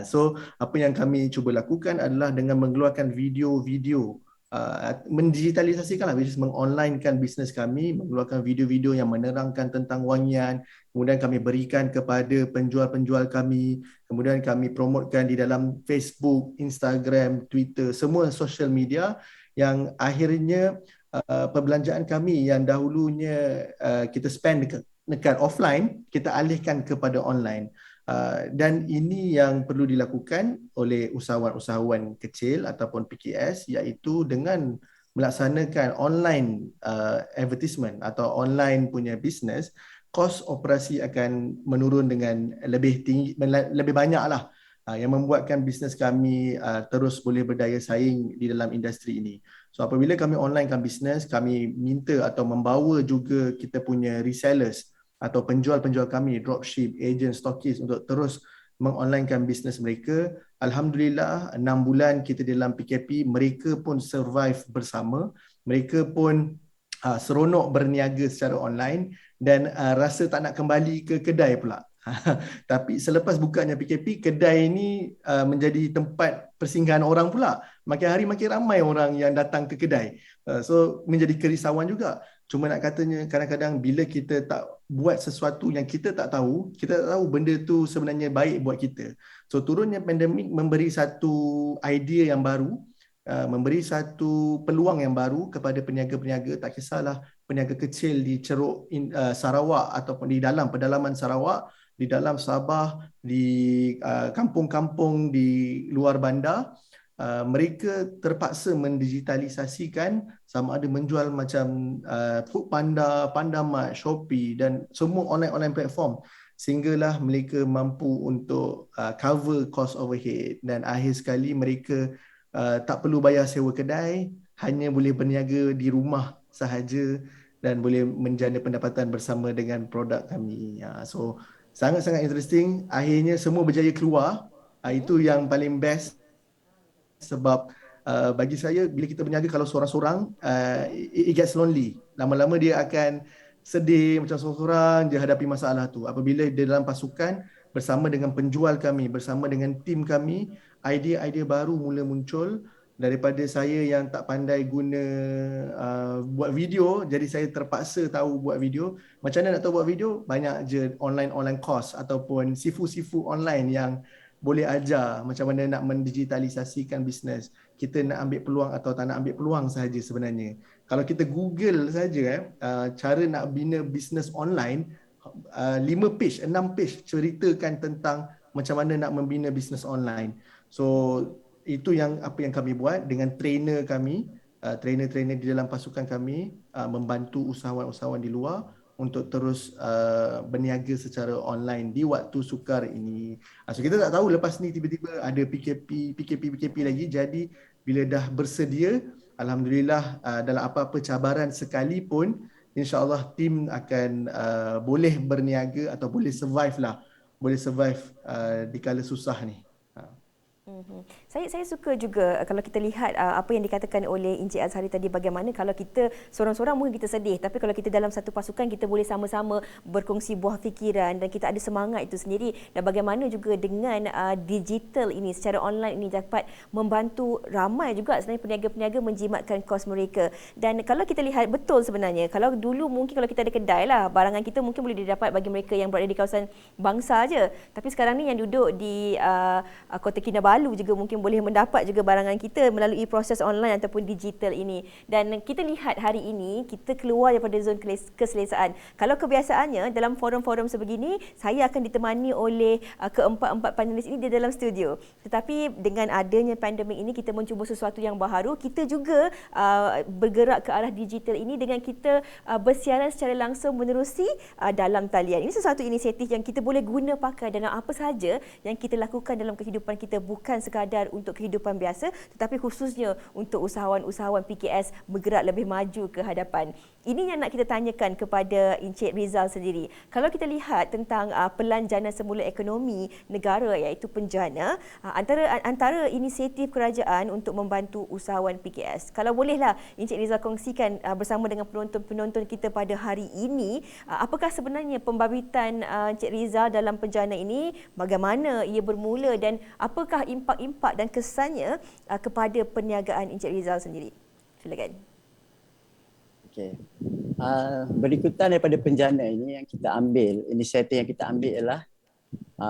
So apa yang kami cuba lakukan adalah dengan mengeluarkan video-video, mendigitalisasikanlah bisnes, mengonlinekan bisnes kami, mengeluarkan video-video yang menerangkan tentang wangian, kemudian kami berikan kepada penjual-penjual kami, kemudian kami promotkan di dalam Facebook, Instagram, Twitter, semua social media, yang akhirnya perbelanjaan kami yang dahulunya kita spend dekat offline, kita alihkan kepada online. Dan ini yang perlu dilakukan oleh usahawan-usahawan kecil ataupun PKS, iaitu dengan melaksanakan online advertisement atau online punya business, kos operasi akan menurun dengan lebih tinggi, lebih banyak lah, yang membuatkan bisnes kami terus boleh berdaya saing di dalam industri ini. So apabila kami onlinekan bisnes, kami minta atau membawa juga kita punya resellers atau penjual-penjual kami, dropship, agent, stockist untuk terus mengonlinekan bisnes mereka. Alhamdulillah 6 bulan kita dalam PKP, mereka pun survive bersama, mereka pun seronok berniaga secara online dan rasa tak nak kembali ke kedai pula. Tapi selepas bukanya PKP, kedai ini menjadi tempat persinggahan orang pula. Makin hari makin ramai orang yang datang ke kedai. So menjadi kerisauan juga. Cuma nak katanya kadang-kadang bila kita tak buat sesuatu yang kita tak tahu benda tu sebenarnya baik buat kita. So turunnya pandemik memberi satu idea yang baru, memberi satu peluang yang baru kepada peniaga-peniaga, tak kisahlah peniaga kecil di Ceruk Sarawak ataupun di dalam pedalaman Sarawak, di dalam Sabah, di kampung-kampung di luar bandar. Mereka terpaksa mendigitalisasikan, sama ada menjual macam Foodpanda, Pandamart, Shopee dan semua online platform, sehinggalah mereka mampu untuk cover cost overhead, dan akhir sekali mereka tak perlu bayar sewa kedai, hanya boleh berniaga di rumah sahaja dan boleh menjana pendapatan bersama dengan produk kami. So sangat-sangat interesting. Akhirnya semua berjaya keluar. Itu yang paling best. Sebab bagi saya, bila kita berniaga kalau seorang-seorang, it gets lonely. Lama-lama dia akan sedih macam seorang-seorang, dia hadapi masalah tu. Apabila dia dalam pasukan, bersama dengan penjual kami, bersama dengan tim kami, idea-idea baru mula muncul. Daripada saya yang tak pandai guna buat video, jadi saya terpaksa tahu buat video. Macam mana nak tahu buat video? Banyak je online course ataupun sifu-sifu online yang boleh ajar macam mana nak mendigitalisasikan bisnes. Kita nak ambil peluang atau tak nak ambil peluang sahaja sebenarnya. Kalau kita Google saja cara nak bina bisnes online, 5 page, 6 page ceritakan tentang macam mana nak membina bisnes online. So itu apa yang kami buat dengan trainer kami, trainer-trainer di dalam pasukan kami, membantu usahawan-usahawan di luar untuk terus berniaga secara online di waktu sukar ini. So kita tak tahu lepas ni tiba-tiba ada PKP lagi. Jadi bila dah bersedia, alhamdulillah, dalam apa-apa cabaran sekalipun, insya-Allah tim akan boleh berniaga atau boleh survive di kala susah ni. Saya suka juga kalau kita lihat apa yang dikatakan oleh Encik Azhari tadi, bagaimana kalau kita seorang-seorang mungkin kita sedih, tapi kalau kita dalam satu pasukan kita boleh sama-sama berkongsi buah fikiran dan kita ada semangat itu sendiri. Dan bagaimana juga dengan digital ini, secara online ini dapat membantu ramai juga sebenarnya peniaga-peniaga menjimatkan kos mereka. Dan kalau kita lihat betul sebenarnya, kalau dulu mungkin kalau kita ada kedai lah, barangan kita mungkin boleh didapat bagi mereka yang berada di kawasan bangsa aja. Tapi sekarang ni yang duduk di Kota Kinabalu juga mungkin boleh mendapat juga barangan kita melalui proses online ataupun digital ini. Dan kita lihat hari ini kita keluar daripada zon keselesaan. Kalau kebiasaannya dalam forum-forum sebegini saya akan ditemani oleh keempat-empat panelis ini di dalam studio. Tetapi dengan adanya pandemik ini kita mencuba sesuatu yang baharu. Kita juga bergerak ke arah digital ini dengan kita bersiaran secara langsung menerusi dalam talian. Ini sesuatu inisiatif yang kita boleh guna pakai dalam apa sahaja yang kita lakukan dalam kehidupan kita, bukan sekadar untuk kehidupan biasa tetapi khususnya untuk usahawan-usahawan PKS bergerak lebih maju ke hadapan. Ini yang nak kita tanyakan kepada Encik Rizal sendiri. Kalau kita lihat tentang pelanjana semula ekonomi negara iaitu penjana, antara inisiatif kerajaan untuk membantu usahawan PKS. Kalau bolehlah Encik Rizal kongsikan bersama dengan penonton-penonton kita pada hari ini, apakah sebenarnya pembabitan Encik Rizal dalam penjana ini, bagaimana ia bermula dan apakah impak-impak dan kesannya kepada perniagaan Encik Rizal sendiri? Silakan. Okey. Berikutan daripada penjana ini yang kita ambil, inisiatif yang kita ambil ialah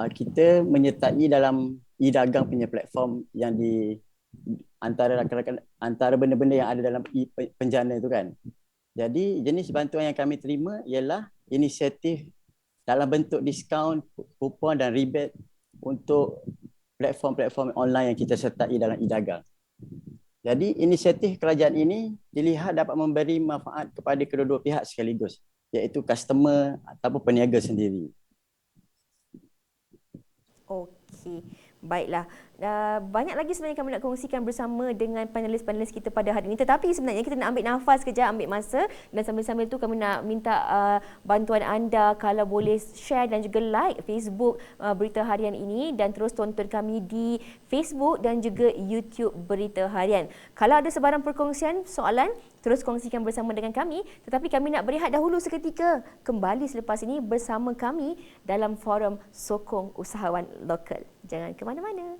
kita menyertai dalam e-dagang punya platform yang di antara rakan-rakan, antara benda-benda yang ada dalam penjana itu kan. Jadi jenis bantuan yang kami terima ialah inisiatif dalam bentuk diskaun, kupon dan rebate untuk platform-platform online yang kita sertai dalam e-dagang. Jadi inisiatif kerajaan ini dilihat dapat memberi manfaat kepada kedua-dua pihak sekaligus, iaitu customer ataupun peniaga sendiri. Okey, baiklah. Banyak lagi sebenarnya kami nak kongsikan bersama dengan panelis-panelis kita pada hari ini. Tetapi sebenarnya kita nak ambil nafas kejap, ambil masa, dan sambil-sambil tu kami nak minta bantuan anda kalau boleh share dan juga like Facebook Berita Harian ini dan terus tonton kami di Facebook dan juga YouTube Berita Harian. Kalau ada sebarang perkongsian, soalan, terus kongsikan bersama dengan kami. Tetapi kami nak berehat dahulu seketika. Kembali selepas ini bersama kami dalam forum Sokong Usahawan Lokal. Jangan ke mana-mana.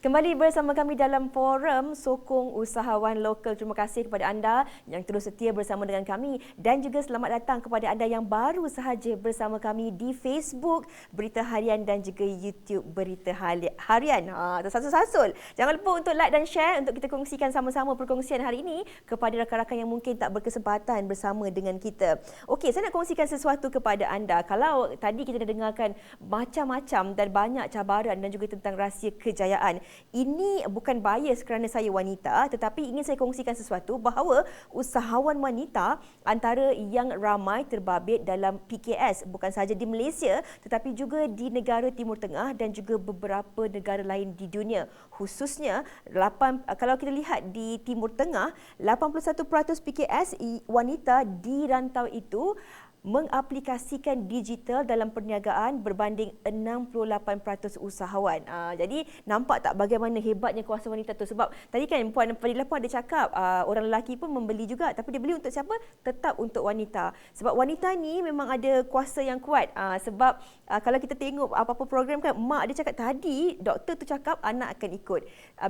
Kembali bersama kami dalam forum Sokong Usahawan Lokal. Terima kasih kepada anda yang terus setia bersama dengan kami dan juga selamat datang kepada anda yang baru sahaja bersama kami di Facebook Berita Harian dan juga YouTube Berita Harian. Tersasul-sasul. Jangan lupa untuk like dan share untuk kita kongsikan sama-sama perkongsian hari ini kepada rakan-rakan yang mungkin tak berkesempatan bersama dengan kita. Okey, saya nak kongsikan sesuatu kepada anda. Kalau tadi kita dah dengarkan macam-macam dan banyak cabaran dan juga tentang rahsia kejayaan. Ini bukan bias kerana saya wanita, tetapi ingin saya kongsikan sesuatu bahawa usahawan wanita antara yang ramai terbabit dalam PKS bukan sahaja di Malaysia tetapi juga di negara Timur Tengah dan juga beberapa negara lain di dunia. Khususnya kalau kita lihat di Timur Tengah, 81% PKS wanita di rantau itu mengaplikasikan digital dalam perniagaan berbanding 68% usahawan. Jadi nampak tak bagaimana hebatnya kuasa wanita tu? Sebab tadi kan Puan Fadilah pun ada cakap orang lelaki pun membeli juga, tapi dia beli untuk siapa? Tetap untuk wanita. Sebab wanita ni memang ada kuasa yang kuat. Sebab kalau kita tengok apa-apa program kan, mak dia cakap tadi, doktor tu cakap anak akan ikut.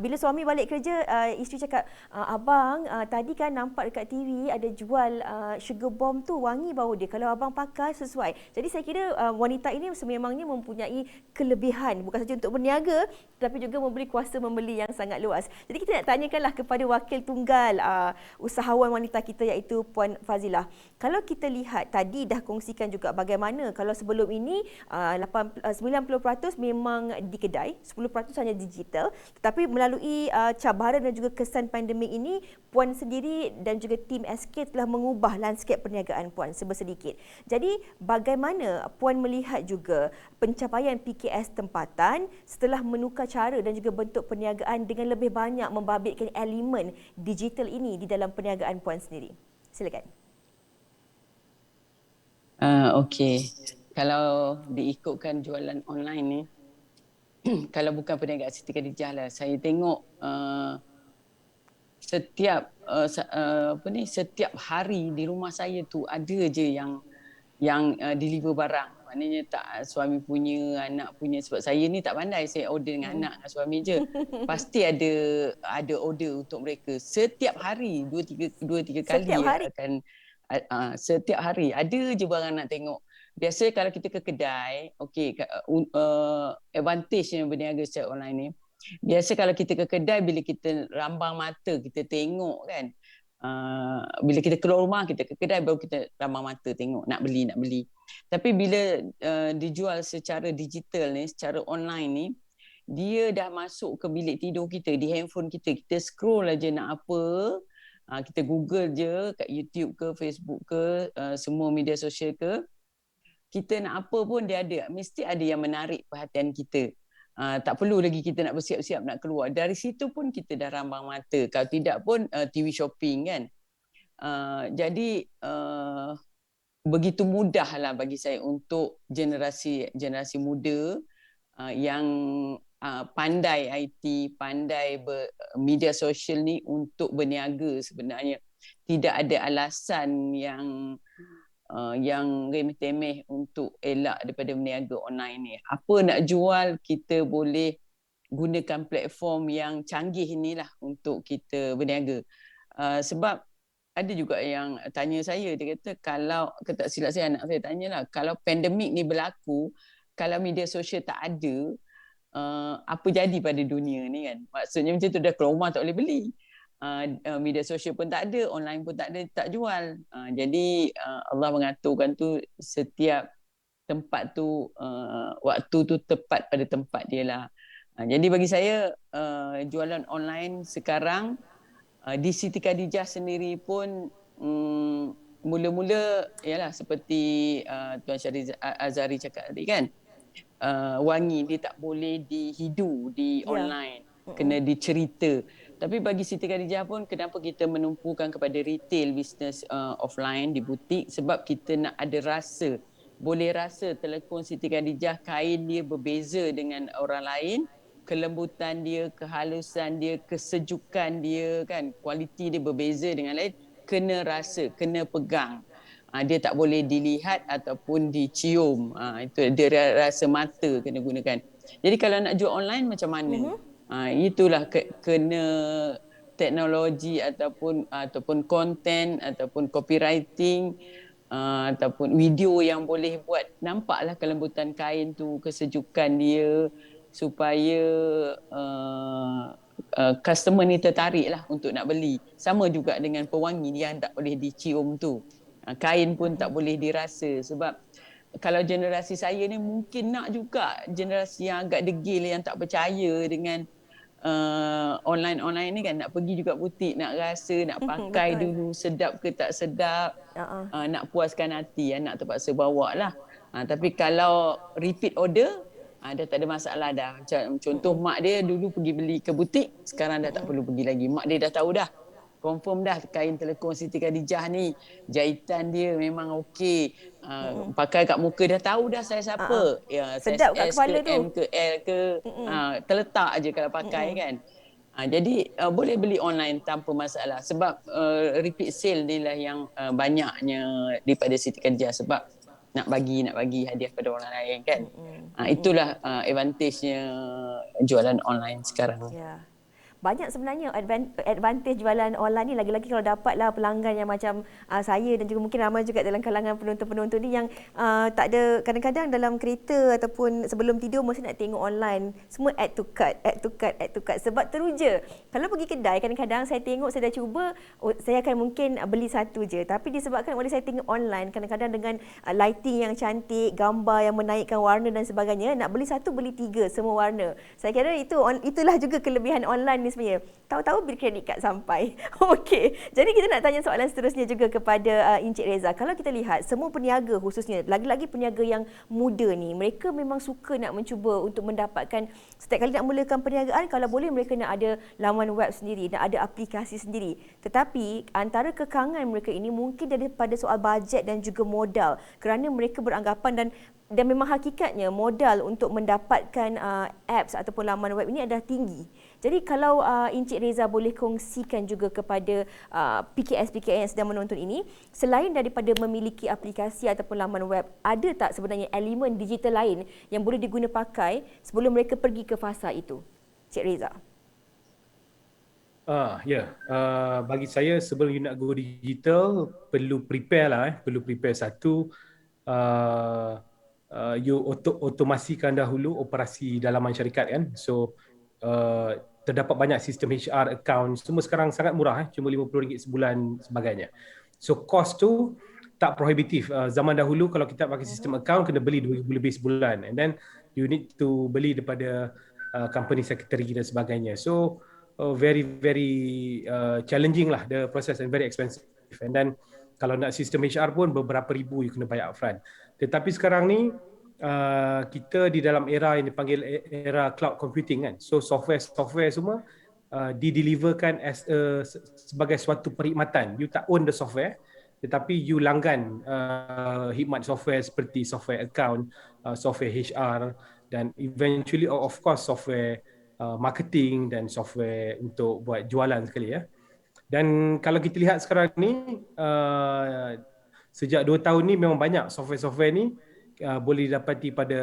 Bila suami balik kerja, isteri cakap, abang tadi kan nampak dekat TV ada jual sugar bomb tu, wangi bau dia. Kalau abang pakai sesuai. Jadi saya kira wanita ini sememangnya mempunyai kelebihan bukan saja untuk berniaga tetapi juga memberi kuasa membeli yang sangat luas. Jadi kita nak tanyakanlah kepada wakil tunggal usahawan wanita kita iaitu Puan Fazilah. Kalau kita lihat tadi dah kongsikan juga bagaimana kalau sebelum ini 90% memang di kedai, 10% hanya digital, tetapi melalui cabaran dan juga kesan pandemik ini Puan sendiri dan juga tim SK telah mengubah lanskap perniagaan Puan sedikit. Jadi bagaimana Puan melihat juga pencapaian PKS tempatan setelah menukar cara dan juga bentuk perniagaan dengan lebih banyak membabitkan elemen digital ini di dalam perniagaan Puan sendiri? Silakan. Okey. Kalau diikutkan jualan online ni, kalau bukan perniagaan Siti Khadijah lah, saya tengok setiap setiap hari di rumah saya tu ada je yang deliver barang. Maknanya tak suami punya, anak punya. Sebab saya ni tak pandai, saya order dengan anak dengan suami je. Pasti ada order untuk mereka. Setiap hari, 2-3 kali setiap hari. setiap hari ada je barang nak tengok. Biasa kalau kita ke kedai, okey, advantage yang berniaga secara online ni, biasa kalau kita ke kedai, bila kita rambang mata, kita tengok kan, bila kita keluar rumah, kita ke kedai, baru kita rambang mata tengok nak beli. Tapi bila dijual secara digital ni, secara online ni, dia dah masuk ke bilik tidur kita, di handphone kita. Kita scroll aja nak apa, kita Google je kat YouTube ke, Facebook ke, semua media sosial ke, kita nak apa pun dia ada. Mesti ada yang menarik perhatian kita. Tak perlu lagi kita nak bersiap-siap nak keluar. Dari situ pun kita dah rambang mata. Kalau tidak pun TV shopping kan. Jadi begitu mudahlah bagi saya untuk generasi muda yang pandai IT, pandai media sosial ni untuk berniaga sebenarnya. Tidak ada alasan yang remeh-temeh untuk elak daripada berniaga online ni. Apa nak jual, kita boleh gunakan platform yang canggih inilah untuk kita berniaga. Sebab ada juga yang tanya saya, dia kata kalau, tak silap saya, anak saya tanyalah, kalau pandemik ni berlaku, kalau media sosial tak ada, apa jadi pada dunia ni kan? Maksudnya macam tu, dah keluar rumah tak boleh beli. Media sosial pun tak ada, online pun tak ada, tak jual. Jadi Allah mengaturkan tu, setiap tempat tu, waktu tu tepat pada tempat dia lah. Jadi bagi saya, jualan online sekarang di Siti Khadijah sendiri pun mula-mula ialah seperti Tuan Syahriz Azhari cakap tadi kan, wangi dia tak boleh dihidu di online, kena dicerita. Tapi bagi Siti Khadijah pun, kenapa kita menumpukan kepada retail business offline di butik, sebab kita nak ada rasa, boleh rasa telekong Siti Khadijah, kain dia berbeza dengan orang lain, kelembutan dia, kehalusan dia, kesejukan dia kan, kualiti dia berbeza dengan lain, kena rasa, kena pegang. Dia tak boleh dilihat ataupun dicium. Itu dia rasa mata kena gunakan. Jadi kalau nak jual online macam mana? Itulah kena teknologi ataupun konten ataupun copywriting ataupun video yang boleh buat nampaklah kelembutan kain tu, kesejukan dia, supaya customer ni tertariklah untuk nak beli. Sama juga dengan pewangi yang tak boleh dicium tu. Kain pun tak boleh dirasa, sebab kalau generasi saya ni mungkin nak juga, generasi yang agak degil, yang tak percaya dengan online ni kan, nak pergi juga butik, nak rasa, nak pakai dulu, sedap ke tak sedap, nak puaskan hati, anak terpaksa bawa lah. Tapi kalau repeat order, dah tak ada masalah dah. Macam contoh mak dia dulu pergi beli ke butik, sekarang dah tak perlu pergi lagi. Mak dia dah tahu dah. confirm dah kain telekong Siti Khadijah ni, jahitan dia memang okey. Pakai kat muka dah tahu dah saya siapa. Ya, saiz Sedap kat S kepala ke tu. M ke L ke, terletak aje kalau pakai kan. Jadi boleh beli online tanpa masalah sebab repeat sale ni lah yang banyaknya daripada Siti Khadijah sebab nak bagi hadiah pada orang lain kan. Itulah advantage-nya jualan online sekarang. Ya. Banyak sebenarnya advantage jualan online ni, lagi-lagi kalau dapatlah pelanggan yang macam saya dan juga mungkin ramai juga dalam kalangan penonton-penonton ni yang tak ada, kadang-kadang dalam kereta ataupun sebelum tidur mesti nak tengok online, semua add to cart sebab teruja. Kalau pergi kedai kadang-kadang saya tengok, saya dah cuba, saya akan mungkin beli satu je, tapi disebabkan oleh saya tengok online kadang-kadang dengan lighting yang cantik, gambar yang menaikkan warna dan sebagainya, nak beli satu beli tiga semua warna. Saya kira itulah juga kelebihan online ni sebenarnya. Tahu-tahu bil kredit kad sampai. Okey. Jadi kita nak tanya soalan seterusnya juga kepada Encik Reza. Kalau kita lihat semua peniaga, khususnya lagi-lagi peniaga yang muda ni, mereka memang suka nak mencuba untuk mendapatkan, setiap kali nak mulakan perniagaan, kalau boleh mereka nak ada laman web sendiri, nak ada aplikasi sendiri. Tetapi antara kekangan mereka ini mungkin daripada soal bajet dan juga modal, kerana mereka beranggapan dan memang hakikatnya modal untuk mendapatkan apps ataupun laman web ini adalah tinggi. Jadi kalau Encik Reza boleh kongsikan juga kepada PKS-PKS yang sedang menonton ini, selain daripada memiliki aplikasi ataupun laman web, ada tak sebenarnya elemen digital lain yang boleh diguna pakai sebelum mereka pergi ke fasa itu? Encik Reza. Bagi saya sebelum you nak go digital, perlu prepare satu, you otomasikan dahulu operasi dalaman syarikat kan. So terdapat banyak sistem HR, account, semua sekarang sangat murah, cuma RM50 sebulan sebagainya. So cost tu tak prohibitif. Zaman dahulu kalau kita pakai sistem account kena beli RM2,000 lebih sebulan, and then you need to beli daripada company secretary dan sebagainya. So very challenging lah the process and very expensive. And then kalau nak sistem HR pun beberapa ribu you kena bayar upfront. Tetapi sekarang ni kita di dalam era yang dipanggil era cloud computing kan. So software semua dideliverkan sebagai suatu perkhidmatan. You tak own the software, tetapi you langgan khidmat software seperti software account, software HR, dan eventually of course software marketing dan software untuk buat jualan sekali ya. Dan kalau kita lihat sekarang ni sejak 2 tahun ni memang banyak software-software ni boleh didapati pada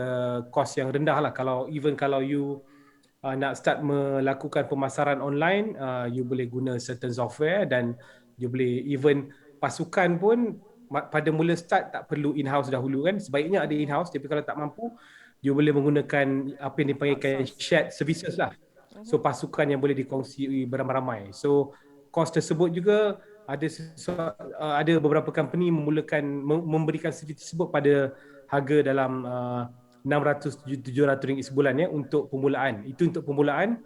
kos yang rendah lah. Kalau you nak start melakukan pemasaran online, you boleh guna certain software, dan you boleh even pasukan pun pada mula start tak perlu in-house dahulu kan. Sebaiknya ada in-house, tapi kalau tak mampu, you boleh menggunakan apa yang dipanggilkan shared services lah. So pasukan yang boleh dikongsi beramai-ramai. So kos tersebut juga ada beberapa company memberikan servis tersebut pada harga dalam RM600-700 sebulan ya untuk permulaan. Itu untuk permulaan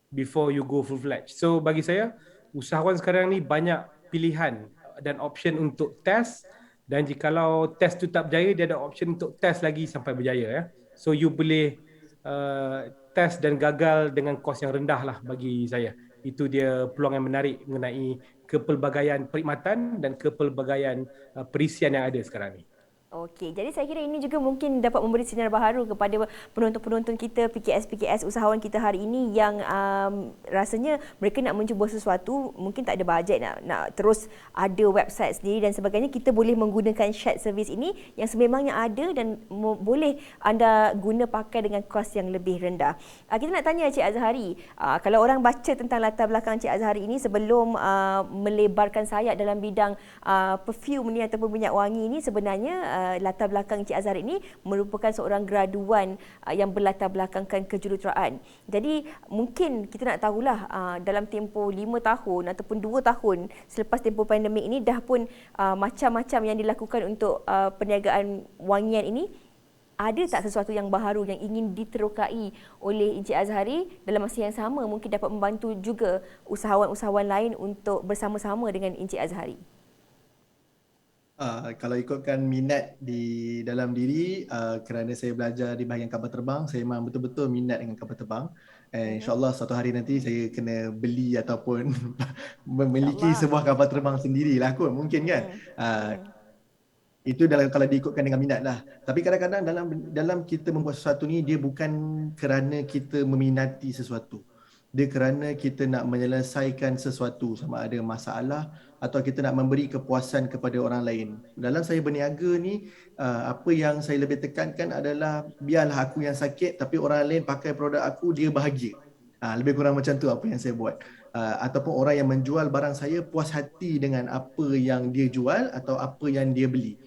before you go full-fledged. So bagi saya, usahawan sekarang ni banyak pilihan dan option untuk test, dan jikalau test tu tak berjaya, dia ada option untuk test lagi sampai berjaya ya. So you boleh test dan gagal dengan kos yang rendah lah bagi saya. Itu dia peluang yang menarik mengenai kepelbagaian perkhidmatan dan kepelbagaian perisian yang ada sekarang ni. Okey, jadi saya kira ini juga mungkin dapat memberi sinar baharu kepada penonton-penonton kita, PKS-PKS usahawan kita hari ini yang rasanya mereka nak mencuba sesuatu, mungkin tak ada bajet nak terus ada website sendiri dan sebagainya. Kita boleh menggunakan shared service ini yang sememangnya ada dan boleh anda guna pakai dengan kos yang lebih rendah. Kita nak tanya Cik Azhari, kalau orang baca tentang latar belakang Cik Azhari ini sebelum melebarkan sayap dalam bidang perfume ni ataupun minyak wangi ini, sebenarnya latar belakang Encik Azhari ini merupakan seorang graduan yang berlatar belakangkan kejuruteraan. Jadi mungkin kita nak tahulah dalam tempoh 5 tahun ataupun 2 tahun selepas tempoh pandemik ini dah pun macam-macam yang dilakukan untuk perniagaan wangian ini. Ada tak sesuatu yang baharu yang ingin diterokai oleh Encik Azhari dalam masa yang sama mungkin dapat membantu juga usahawan-usahawan lain untuk bersama-sama dengan Encik Azhari? Kalau ikutkan minat di dalam diri, kerana saya belajar di bahagian kapal terbang, saya memang betul-betul minat dengan kapal terbang. InsyaAllah suatu hari nanti saya kena beli ataupun memiliki InsyaAllah. sebuah kapal terbang sendirilah kot, mungkin kan. Itu kalau diikutkan dengan minat lah. Tapi kadang-kadang dalam kita membuat sesuatu ni, dia bukan kerana kita meminati sesuatu. Dia kerana kita nak menyelesaikan sesuatu, sama ada masalah atau kita nak memberi kepuasan kepada orang lain. Dalam saya berniaga ni, apa yang saya lebih tekankan adalah biarlah aku yang sakit tapi orang lain pakai produk aku, dia bahagia. Lebih kurang macam tu apa yang saya buat. Ataupun orang yang menjual barang saya puas hati dengan apa yang dia jual atau apa yang dia beli.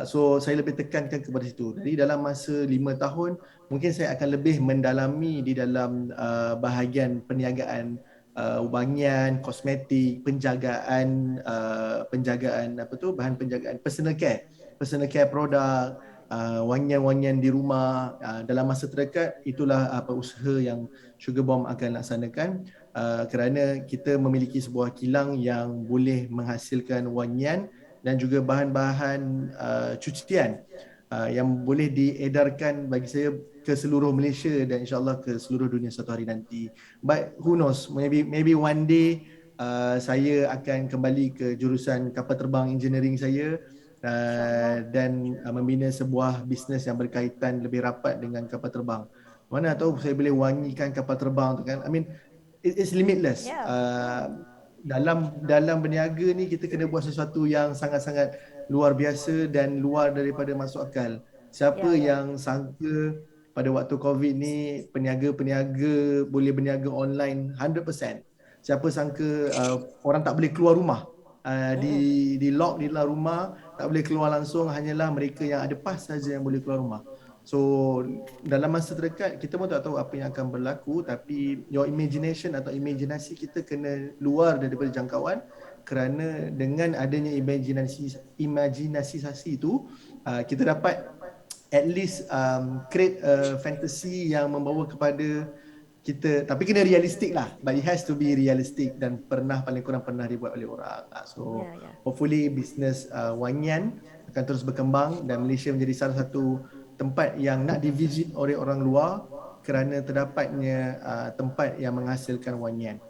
So saya lebih tekankan kepada situ. Jadi dalam masa 5 tahun mungkin saya akan lebih mendalami di dalam bahagian perniagaan wangian, kosmetik, penjagaan bahan penjagaan personal care produk, wangian-wangian di rumah. Dalam masa terdekat itulah usaha yang Sugar Bomb akan laksanakan, kerana kita memiliki sebuah kilang yang boleh menghasilkan wangian dan juga bahan-bahan cucian yang boleh diedarkan bagi saya ke seluruh Malaysia dan insyaAllah ke seluruh dunia suatu hari nanti. But who knows, maybe one day saya akan kembali ke jurusan kapal terbang engineering saya dan membina sebuah bisnes yang berkaitan lebih rapat dengan kapal terbang. Mana tahu saya boleh wangikan kapal terbang tu kan. I mean, it's limitless. Dalam berniaga ni kita kena buat sesuatu yang sangat-sangat luar biasa dan luar daripada masuk akal. Siapa yang sangka pada waktu COVID ni peniaga-peniaga boleh berniaga online 100%. Siapa sangka orang tak boleh keluar rumah, di lock di dalam rumah, tak boleh keluar langsung, hanyalah mereka yang ada pas saja yang boleh keluar rumah. So dalam masa terdekat kita pun tak tahu apa yang akan berlaku, tapi your imagination atau imajinasi kita kena luar daripada jangkauan, kerana dengan adanya imajinasi itu kita dapat at least create a fantasy yang membawa kepada kita, tapi kena realistik lah, but it has to be realistic dan paling kurang pernah dibuat oleh orang. So hopefully business wangian akan terus berkembang dan Malaysia menjadi salah satu tempat yang nak divisit oleh orang luar kerana terdapatnya tempat yang menghasilkan wangian.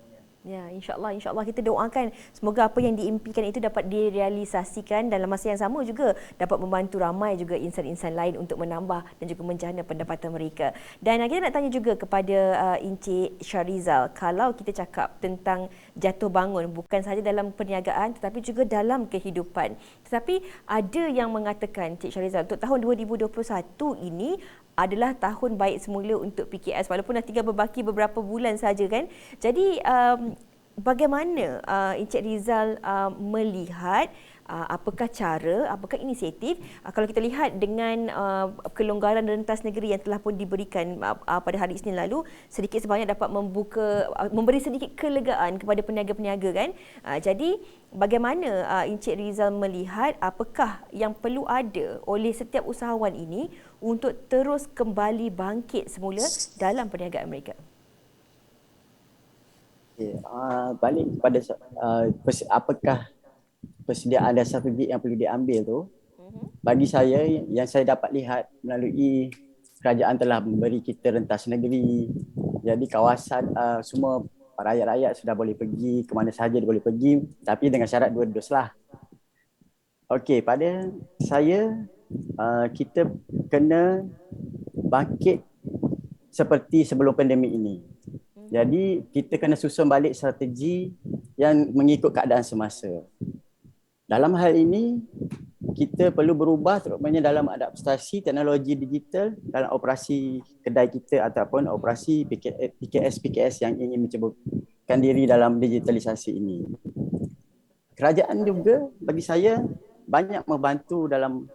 Ya, insyaAllah kita doakan semoga apa yang diimpikan itu dapat direalisasikan, dalam masa yang sama juga dapat membantu ramai juga insan-insan lain untuk menambah dan juga menjana pendapatan mereka. Dan kita nak tanya juga kepada Encik Shahrizal, kalau kita cakap tentang jatuh bangun bukan sahaja dalam perniagaan tetapi juga dalam kehidupan. Tetapi ada yang mengatakan, Encik Shahrizal, untuk tahun 2021 ini adalah tahun baik semula untuk PKS walaupun dah tinggal berbaki beberapa bulan saja kan. Jadi bagaimana Encik Rizal melihat apakah cara, apakah inisiatif kalau kita lihat dengan kelonggaran rentas negeri yang telah pun diberikan pada hari Isnin lalu, sedikit sebanyak dapat memberi sedikit kelegaan kepada peniaga-peniaga kan. Jadi bagaimana Encik Rizal melihat apakah yang perlu ada oleh setiap usahawan ini untuk terus kembali bangkit semula dalam perniagaan mereka? Balik kepada apakah persediaan dasar pergi yang perlu diambil tu, bagi saya yang saya dapat lihat melalui kerajaan telah memberi kita rentas negeri, jadi kawasan semua rakyat-rakyat sudah boleh pergi ke mana sahaja dia boleh pergi, tapi dengan syarat 2 dos lah. Okey, pada saya kita kena bangkit seperti sebelum pandemik ini. Jadi kita kena susun balik strategi yang mengikut keadaan semasa. Dalam hal ini kita perlu berubah terutamanya dalam adaptasi teknologi digital dalam operasi kedai kita ataupun operasi PKS yang ingin menceburkan diri dalam digitalisasi ini. Kerajaan juga bagi saya banyak membantu dalam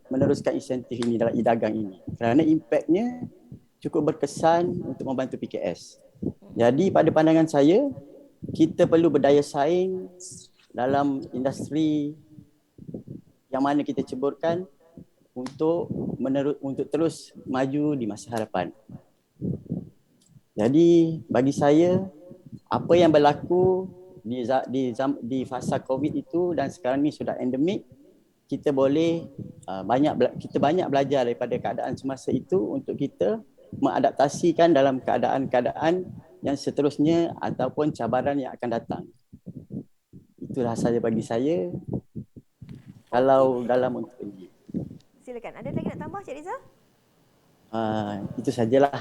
meneruskan insentif ini dalam e-dagang ini kerana impaknya cukup berkesan untuk membantu PKS. Jadi pada pandangan saya, kita perlu berdaya saing dalam industri yang mana kita ceburkan untuk terus maju di masa hadapan. Jadi bagi saya, apa yang berlaku di fasa COVID itu dan sekarang ni sudah endemik, kita banyak belajar daripada keadaan semasa itu untuk kita mengadaptasikan dalam keadaan-keadaan yang seterusnya ataupun cabaran yang akan datang. Itulah saja bagi saya kalau dalam untuk ini. Silakan. Ada lagi nak tambah Cik Riza? Itu sajalah.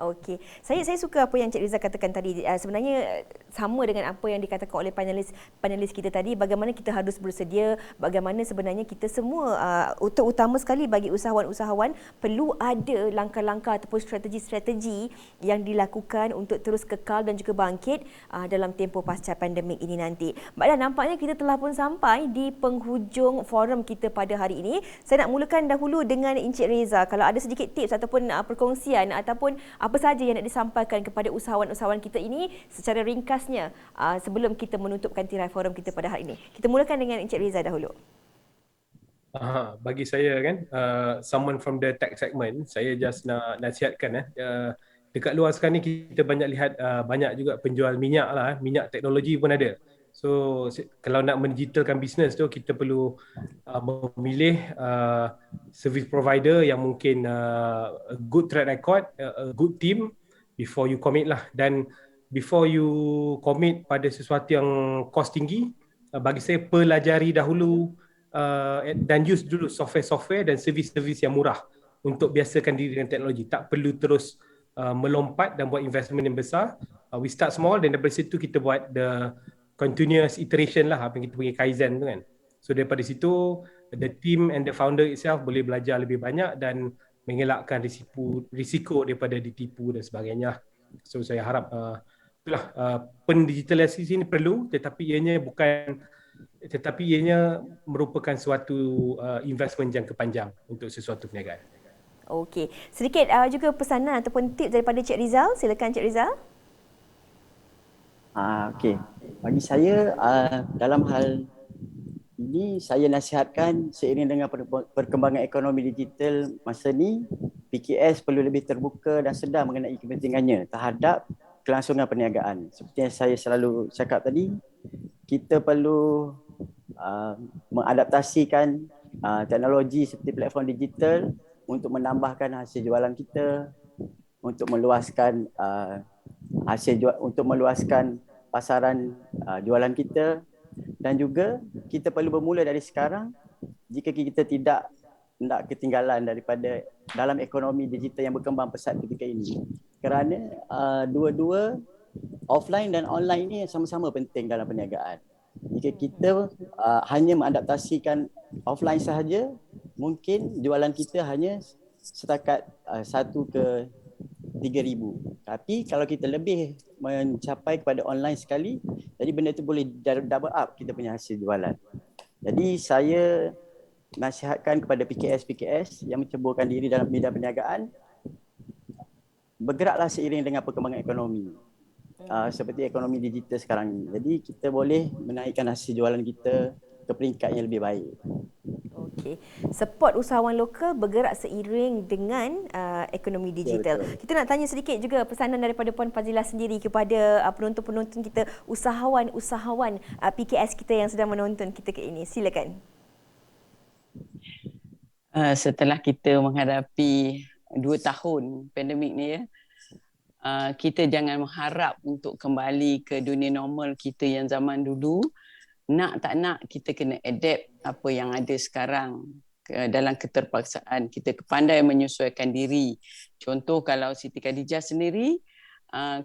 Okey. Saya suka apa yang Cik Riza katakan tadi. Sebenarnya sama dengan apa yang dikatakan oleh panelis kita tadi, bagaimana kita harus bersedia, bagaimana sebenarnya kita semua utama sekali bagi usahawan-usahawan perlu ada langkah-langkah ataupun strategi-strategi yang dilakukan untuk terus kekal dan juga bangkit dalam tempoh pasca pandemik ini nanti. Baiklah, nampaknya kita telah pun sampai di penghujung forum kita pada hari ini. Saya nak mulakan dahulu dengan Encik Reza. Kalau ada sedikit tips ataupun perkongsian ataupun apa sahaja yang nak disampaikan kepada usahawan-usahawan kita ini secara ringkasnya sebelum kita menutupkan tirai forum kita pada hari ini. Kita mulakan dengan Encik Reza dahulu. Bagi saya kan, someone from the tech segment, saya just nak nasihatkan dekat luar sekarang ni kita banyak lihat banyak juga penjual minyak lah, minyak teknologi pun ada. So kalau nak mendigitalkan bisnes tu, kita perlu memilih service provider yang mungkin a good track record, a good team before you commit lah. Dan before you commit pada sesuatu yang cost tinggi, bagi saya pelajari dahulu dan use dulu software-software dan servis-servis yang murah untuk biasakan diri dengan teknologi. Tak perlu terus melompat dan buat investment yang besar. We start small dan daripada situ kita buat the continuous iteration lah, apa yang kita panggil Kaizen tu kan. So daripada situ the team and the founder itself boleh belajar lebih banyak dan mengelakkan risiko daripada ditipu dan sebagainya. So saya harap itulah pendigitalisasi ini perlu, tetapi ianya merupakan suatu investment jangka panjang untuk sesuatu perniagaan. Okey. Sedikit juga pesanan ataupun tips daripada Cik Rizal. Silakan Cik Rizal. Okey. Bagi saya dalam hal ini saya nasihatkan seiring dengan perkembangan ekonomi digital masa ni, PKS perlu lebih terbuka dan sedar mengenai kepentingannya terhadap kelangsungan perniagaan. Seperti yang saya selalu cakap tadi, kita perlu mengadaptasikan teknologi seperti platform digital untuk menambahkan hasil jualan kita, untuk meluaskan untuk meluaskan pasaran jualan kita, dan juga kita perlu bermula dari sekarang jika kita tidak nak ketinggalan daripada dalam ekonomi digital yang berkembang pesat ketika ini. Kerana dua-dua offline dan online ini sama-sama penting dalam perniagaan. Jika kita hanya mengadaptasikan offline sahaja, mungkin jualan kita hanya setakat 1 ke 3,000. Tapi kalau kita lebih mencapai kepada online sekali, jadi benda itu boleh double up kita punya hasil jualan. Jadi saya nasihatkan kepada PKS yang menceburkan diri dalam bidang perniagaan, bergeraklah seiring dengan perkembangan ekonomi. Seperti ekonomi digital sekarang ini. Jadi kita boleh menaikkan hasil jualan kita ke peringkat yang lebih baik. Okey. Support usahawan lokal bergerak seiring dengan ekonomi digital. Betul. Kita nak tanya sedikit juga pesanan daripada Puan Fazilah sendiri kepada penonton-penonton kita, usahawan-usahawan PKS kita yang sedang menonton kita ke ini. Silakan. Setelah kita menghadapi 2 tahun pandemik ni kita jangan mengharap untuk kembali ke dunia normal kita yang zaman dulu. Nak tak nak kita kena adapt apa yang ada sekarang dalam keterpaksaan. Kita pandai menyesuaikan diri. Contoh kalau Siti Khadijah sendiri,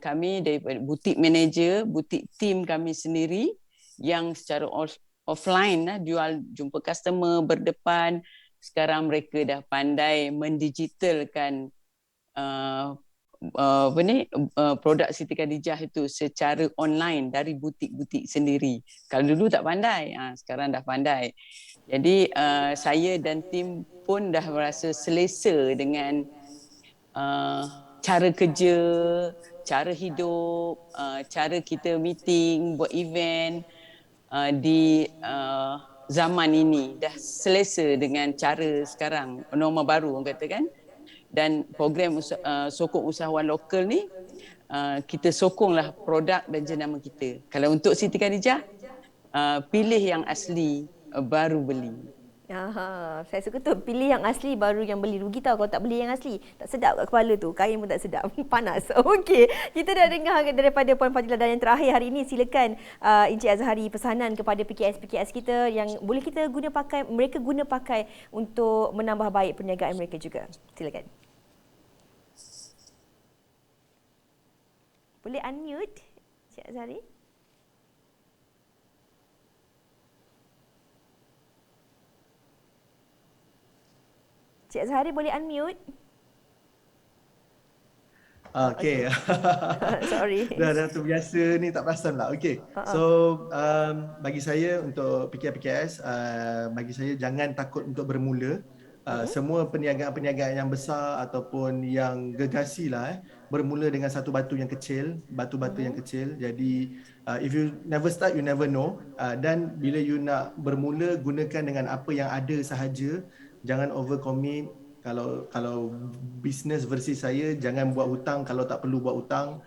kami daripada butik manager, butik team kami sendiri yang secara offline jual, jumpa customer berdepan. Sekarang mereka dah pandai mendigitalkan produk Siti Khadijah itu secara online dari butik-butik sendiri. Kalau dulu tak pandai, sekarang dah pandai. Jadi saya dan tim pun dah merasa selesa dengan cara kerja, cara hidup, cara kita meeting, buat event di zaman ini. Dah selesa dengan cara sekarang, norma baru orang kata kan. Dan program sokong usahawan lokal ni kita sokonglah produk dan jenama kita. Kalau untuk Siti Khadijah, pilih yang asli, baru beli. Saya suka tu, pilih yang asli baru yang beli. Rugi tau kalau tak beli yang asli. Tak sedap kat kepala tu, kain pun tak sedap. Panas. Okey, kita dah dengar daripada Puan Fadilah, dan yang terakhir hari ini silakan Encik Azhari pesanan kepada PKS kita yang boleh kita guna pakai, mereka guna pakai untuk menambah baik perniagaan mereka juga. Silakan. Boleh unmute Encik Azhari? Cik Azhari boleh unmute? Okay. Sorry. Dah terbiasa ni, tak perasan lah. Okay. So, bagi saya untuk PKS, bagi saya jangan takut untuk bermula. Semua perniagaan-perniagaan yang besar ataupun yang gegasi lah, bermula dengan satu batu yang kecil, batu-batu yang kecil. Jadi, if you never start, you never know. Dan bila you nak bermula, gunakan dengan apa yang ada sahaja. Jangan overcommit. Kalau bisnes versi saya, jangan buat hutang kalau tak perlu buat hutang.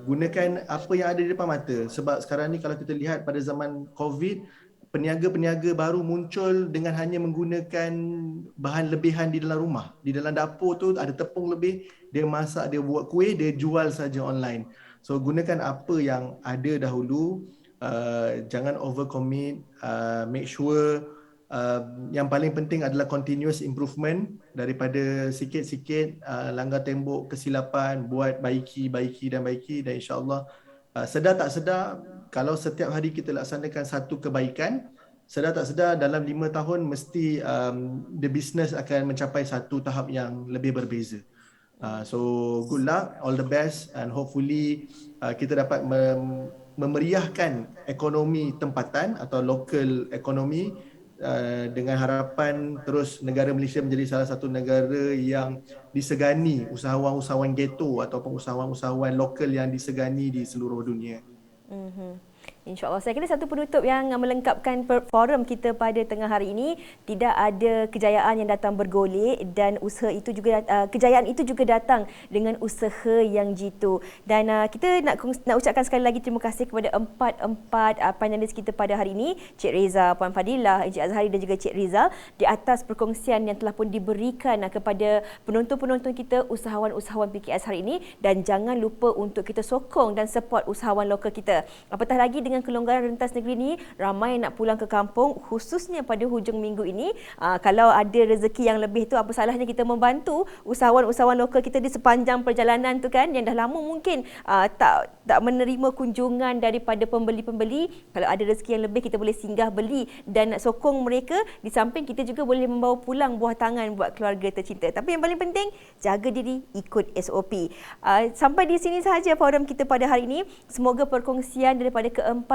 Gunakan apa yang ada di depan mata. Sebab sekarang ni kalau kita lihat pada zaman COVID, peniaga-peniaga baru muncul dengan hanya menggunakan bahan lebihan di dalam rumah. Di dalam dapur tu ada tepung lebih, dia masak, dia buat kuih, dia jual saja online. So gunakan apa yang ada dahulu. Jangan overcommit. Make sure yang paling penting adalah continuous improvement. Daripada sikit-sikit langgar tembok kesilapan, buat baiki dan insya-Allah sedar tak sedar, kalau setiap hari kita laksanakan satu kebaikan, sedar tak sedar dalam 5 tahun mesti the business akan mencapai satu tahap yang lebih berbeza. So good luck, all the best, and hopefully kita dapat memeriahkan ekonomi tempatan atau local ekonomi, dengan harapan terus negara Malaysia menjadi salah satu negara yang disegani, usahawan-usahawan ghetto ataupun usahawan-usahawan lokal yang disegani di seluruh dunia. InsyaAllah. Saya kira satu penutup yang melengkapkan forum kita pada tengah hari ini, tidak ada kejayaan yang datang bergolek, dan usaha itu juga kejayaan itu juga datang dengan usaha yang jitu. Dan kita nak ucapkan sekali lagi terima kasih kepada empat panelis kita pada hari ini, Cik Reza, Puan Fadilah, Encik Azhari dan juga Cik Rizal, di atas perkongsian yang telah pun diberikan kepada penonton-penonton kita, usahawan-usahawan PKS hari ini. Dan jangan lupa untuk kita sokong dan support usahawan lokal kita. Apatah lagi dengan kelonggaran rentas negeri ini, ramai nak pulang ke kampung, khususnya pada hujung minggu ini. Kalau ada rezeki yang lebih tu, apa salahnya kita membantu usahawan-usahawan lokal kita di sepanjang perjalanan tu kan, yang dah lama mungkin tak menerima kunjungan daripada pembeli-pembeli. Kalau ada rezeki yang lebih, kita boleh singgah beli dan sokong mereka. Di samping kita juga boleh membawa pulang buah tangan buat keluarga tercinta. Tapi yang paling penting, jaga diri, ikut SOP. Sampai di sini sahaja forum kita pada hari ini. Semoga perkongsian daripada keempat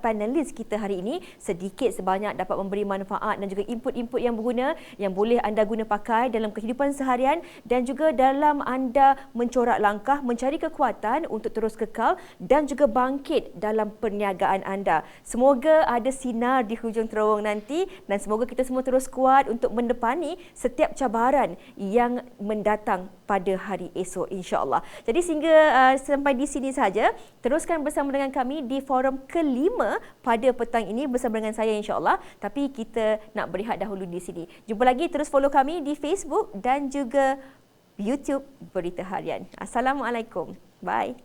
panelis kita hari ini sedikit sebanyak dapat memberi manfaat dan juga input-input yang berguna yang boleh anda guna pakai dalam kehidupan seharian dan juga dalam anda mencorak langkah mencari kekuatan untuk terus kekal dan juga bangkit dalam perniagaan anda. Semoga ada sinar di hujung terowong nanti dan semoga kita semua terus kuat untuk mendepani setiap cabaran yang mendatang pada hari esok, insya-Allah. Jadi sehingga sampai di sini saja, teruskan bersama dengan kami di forum kelima pada petang ini bersama dengan saya, insya-Allah. Tapi kita nak berehat dahulu di sini. Jumpa lagi, terus follow kami di Facebook dan juga YouTube Berita Harian. Assalamualaikum. Bye.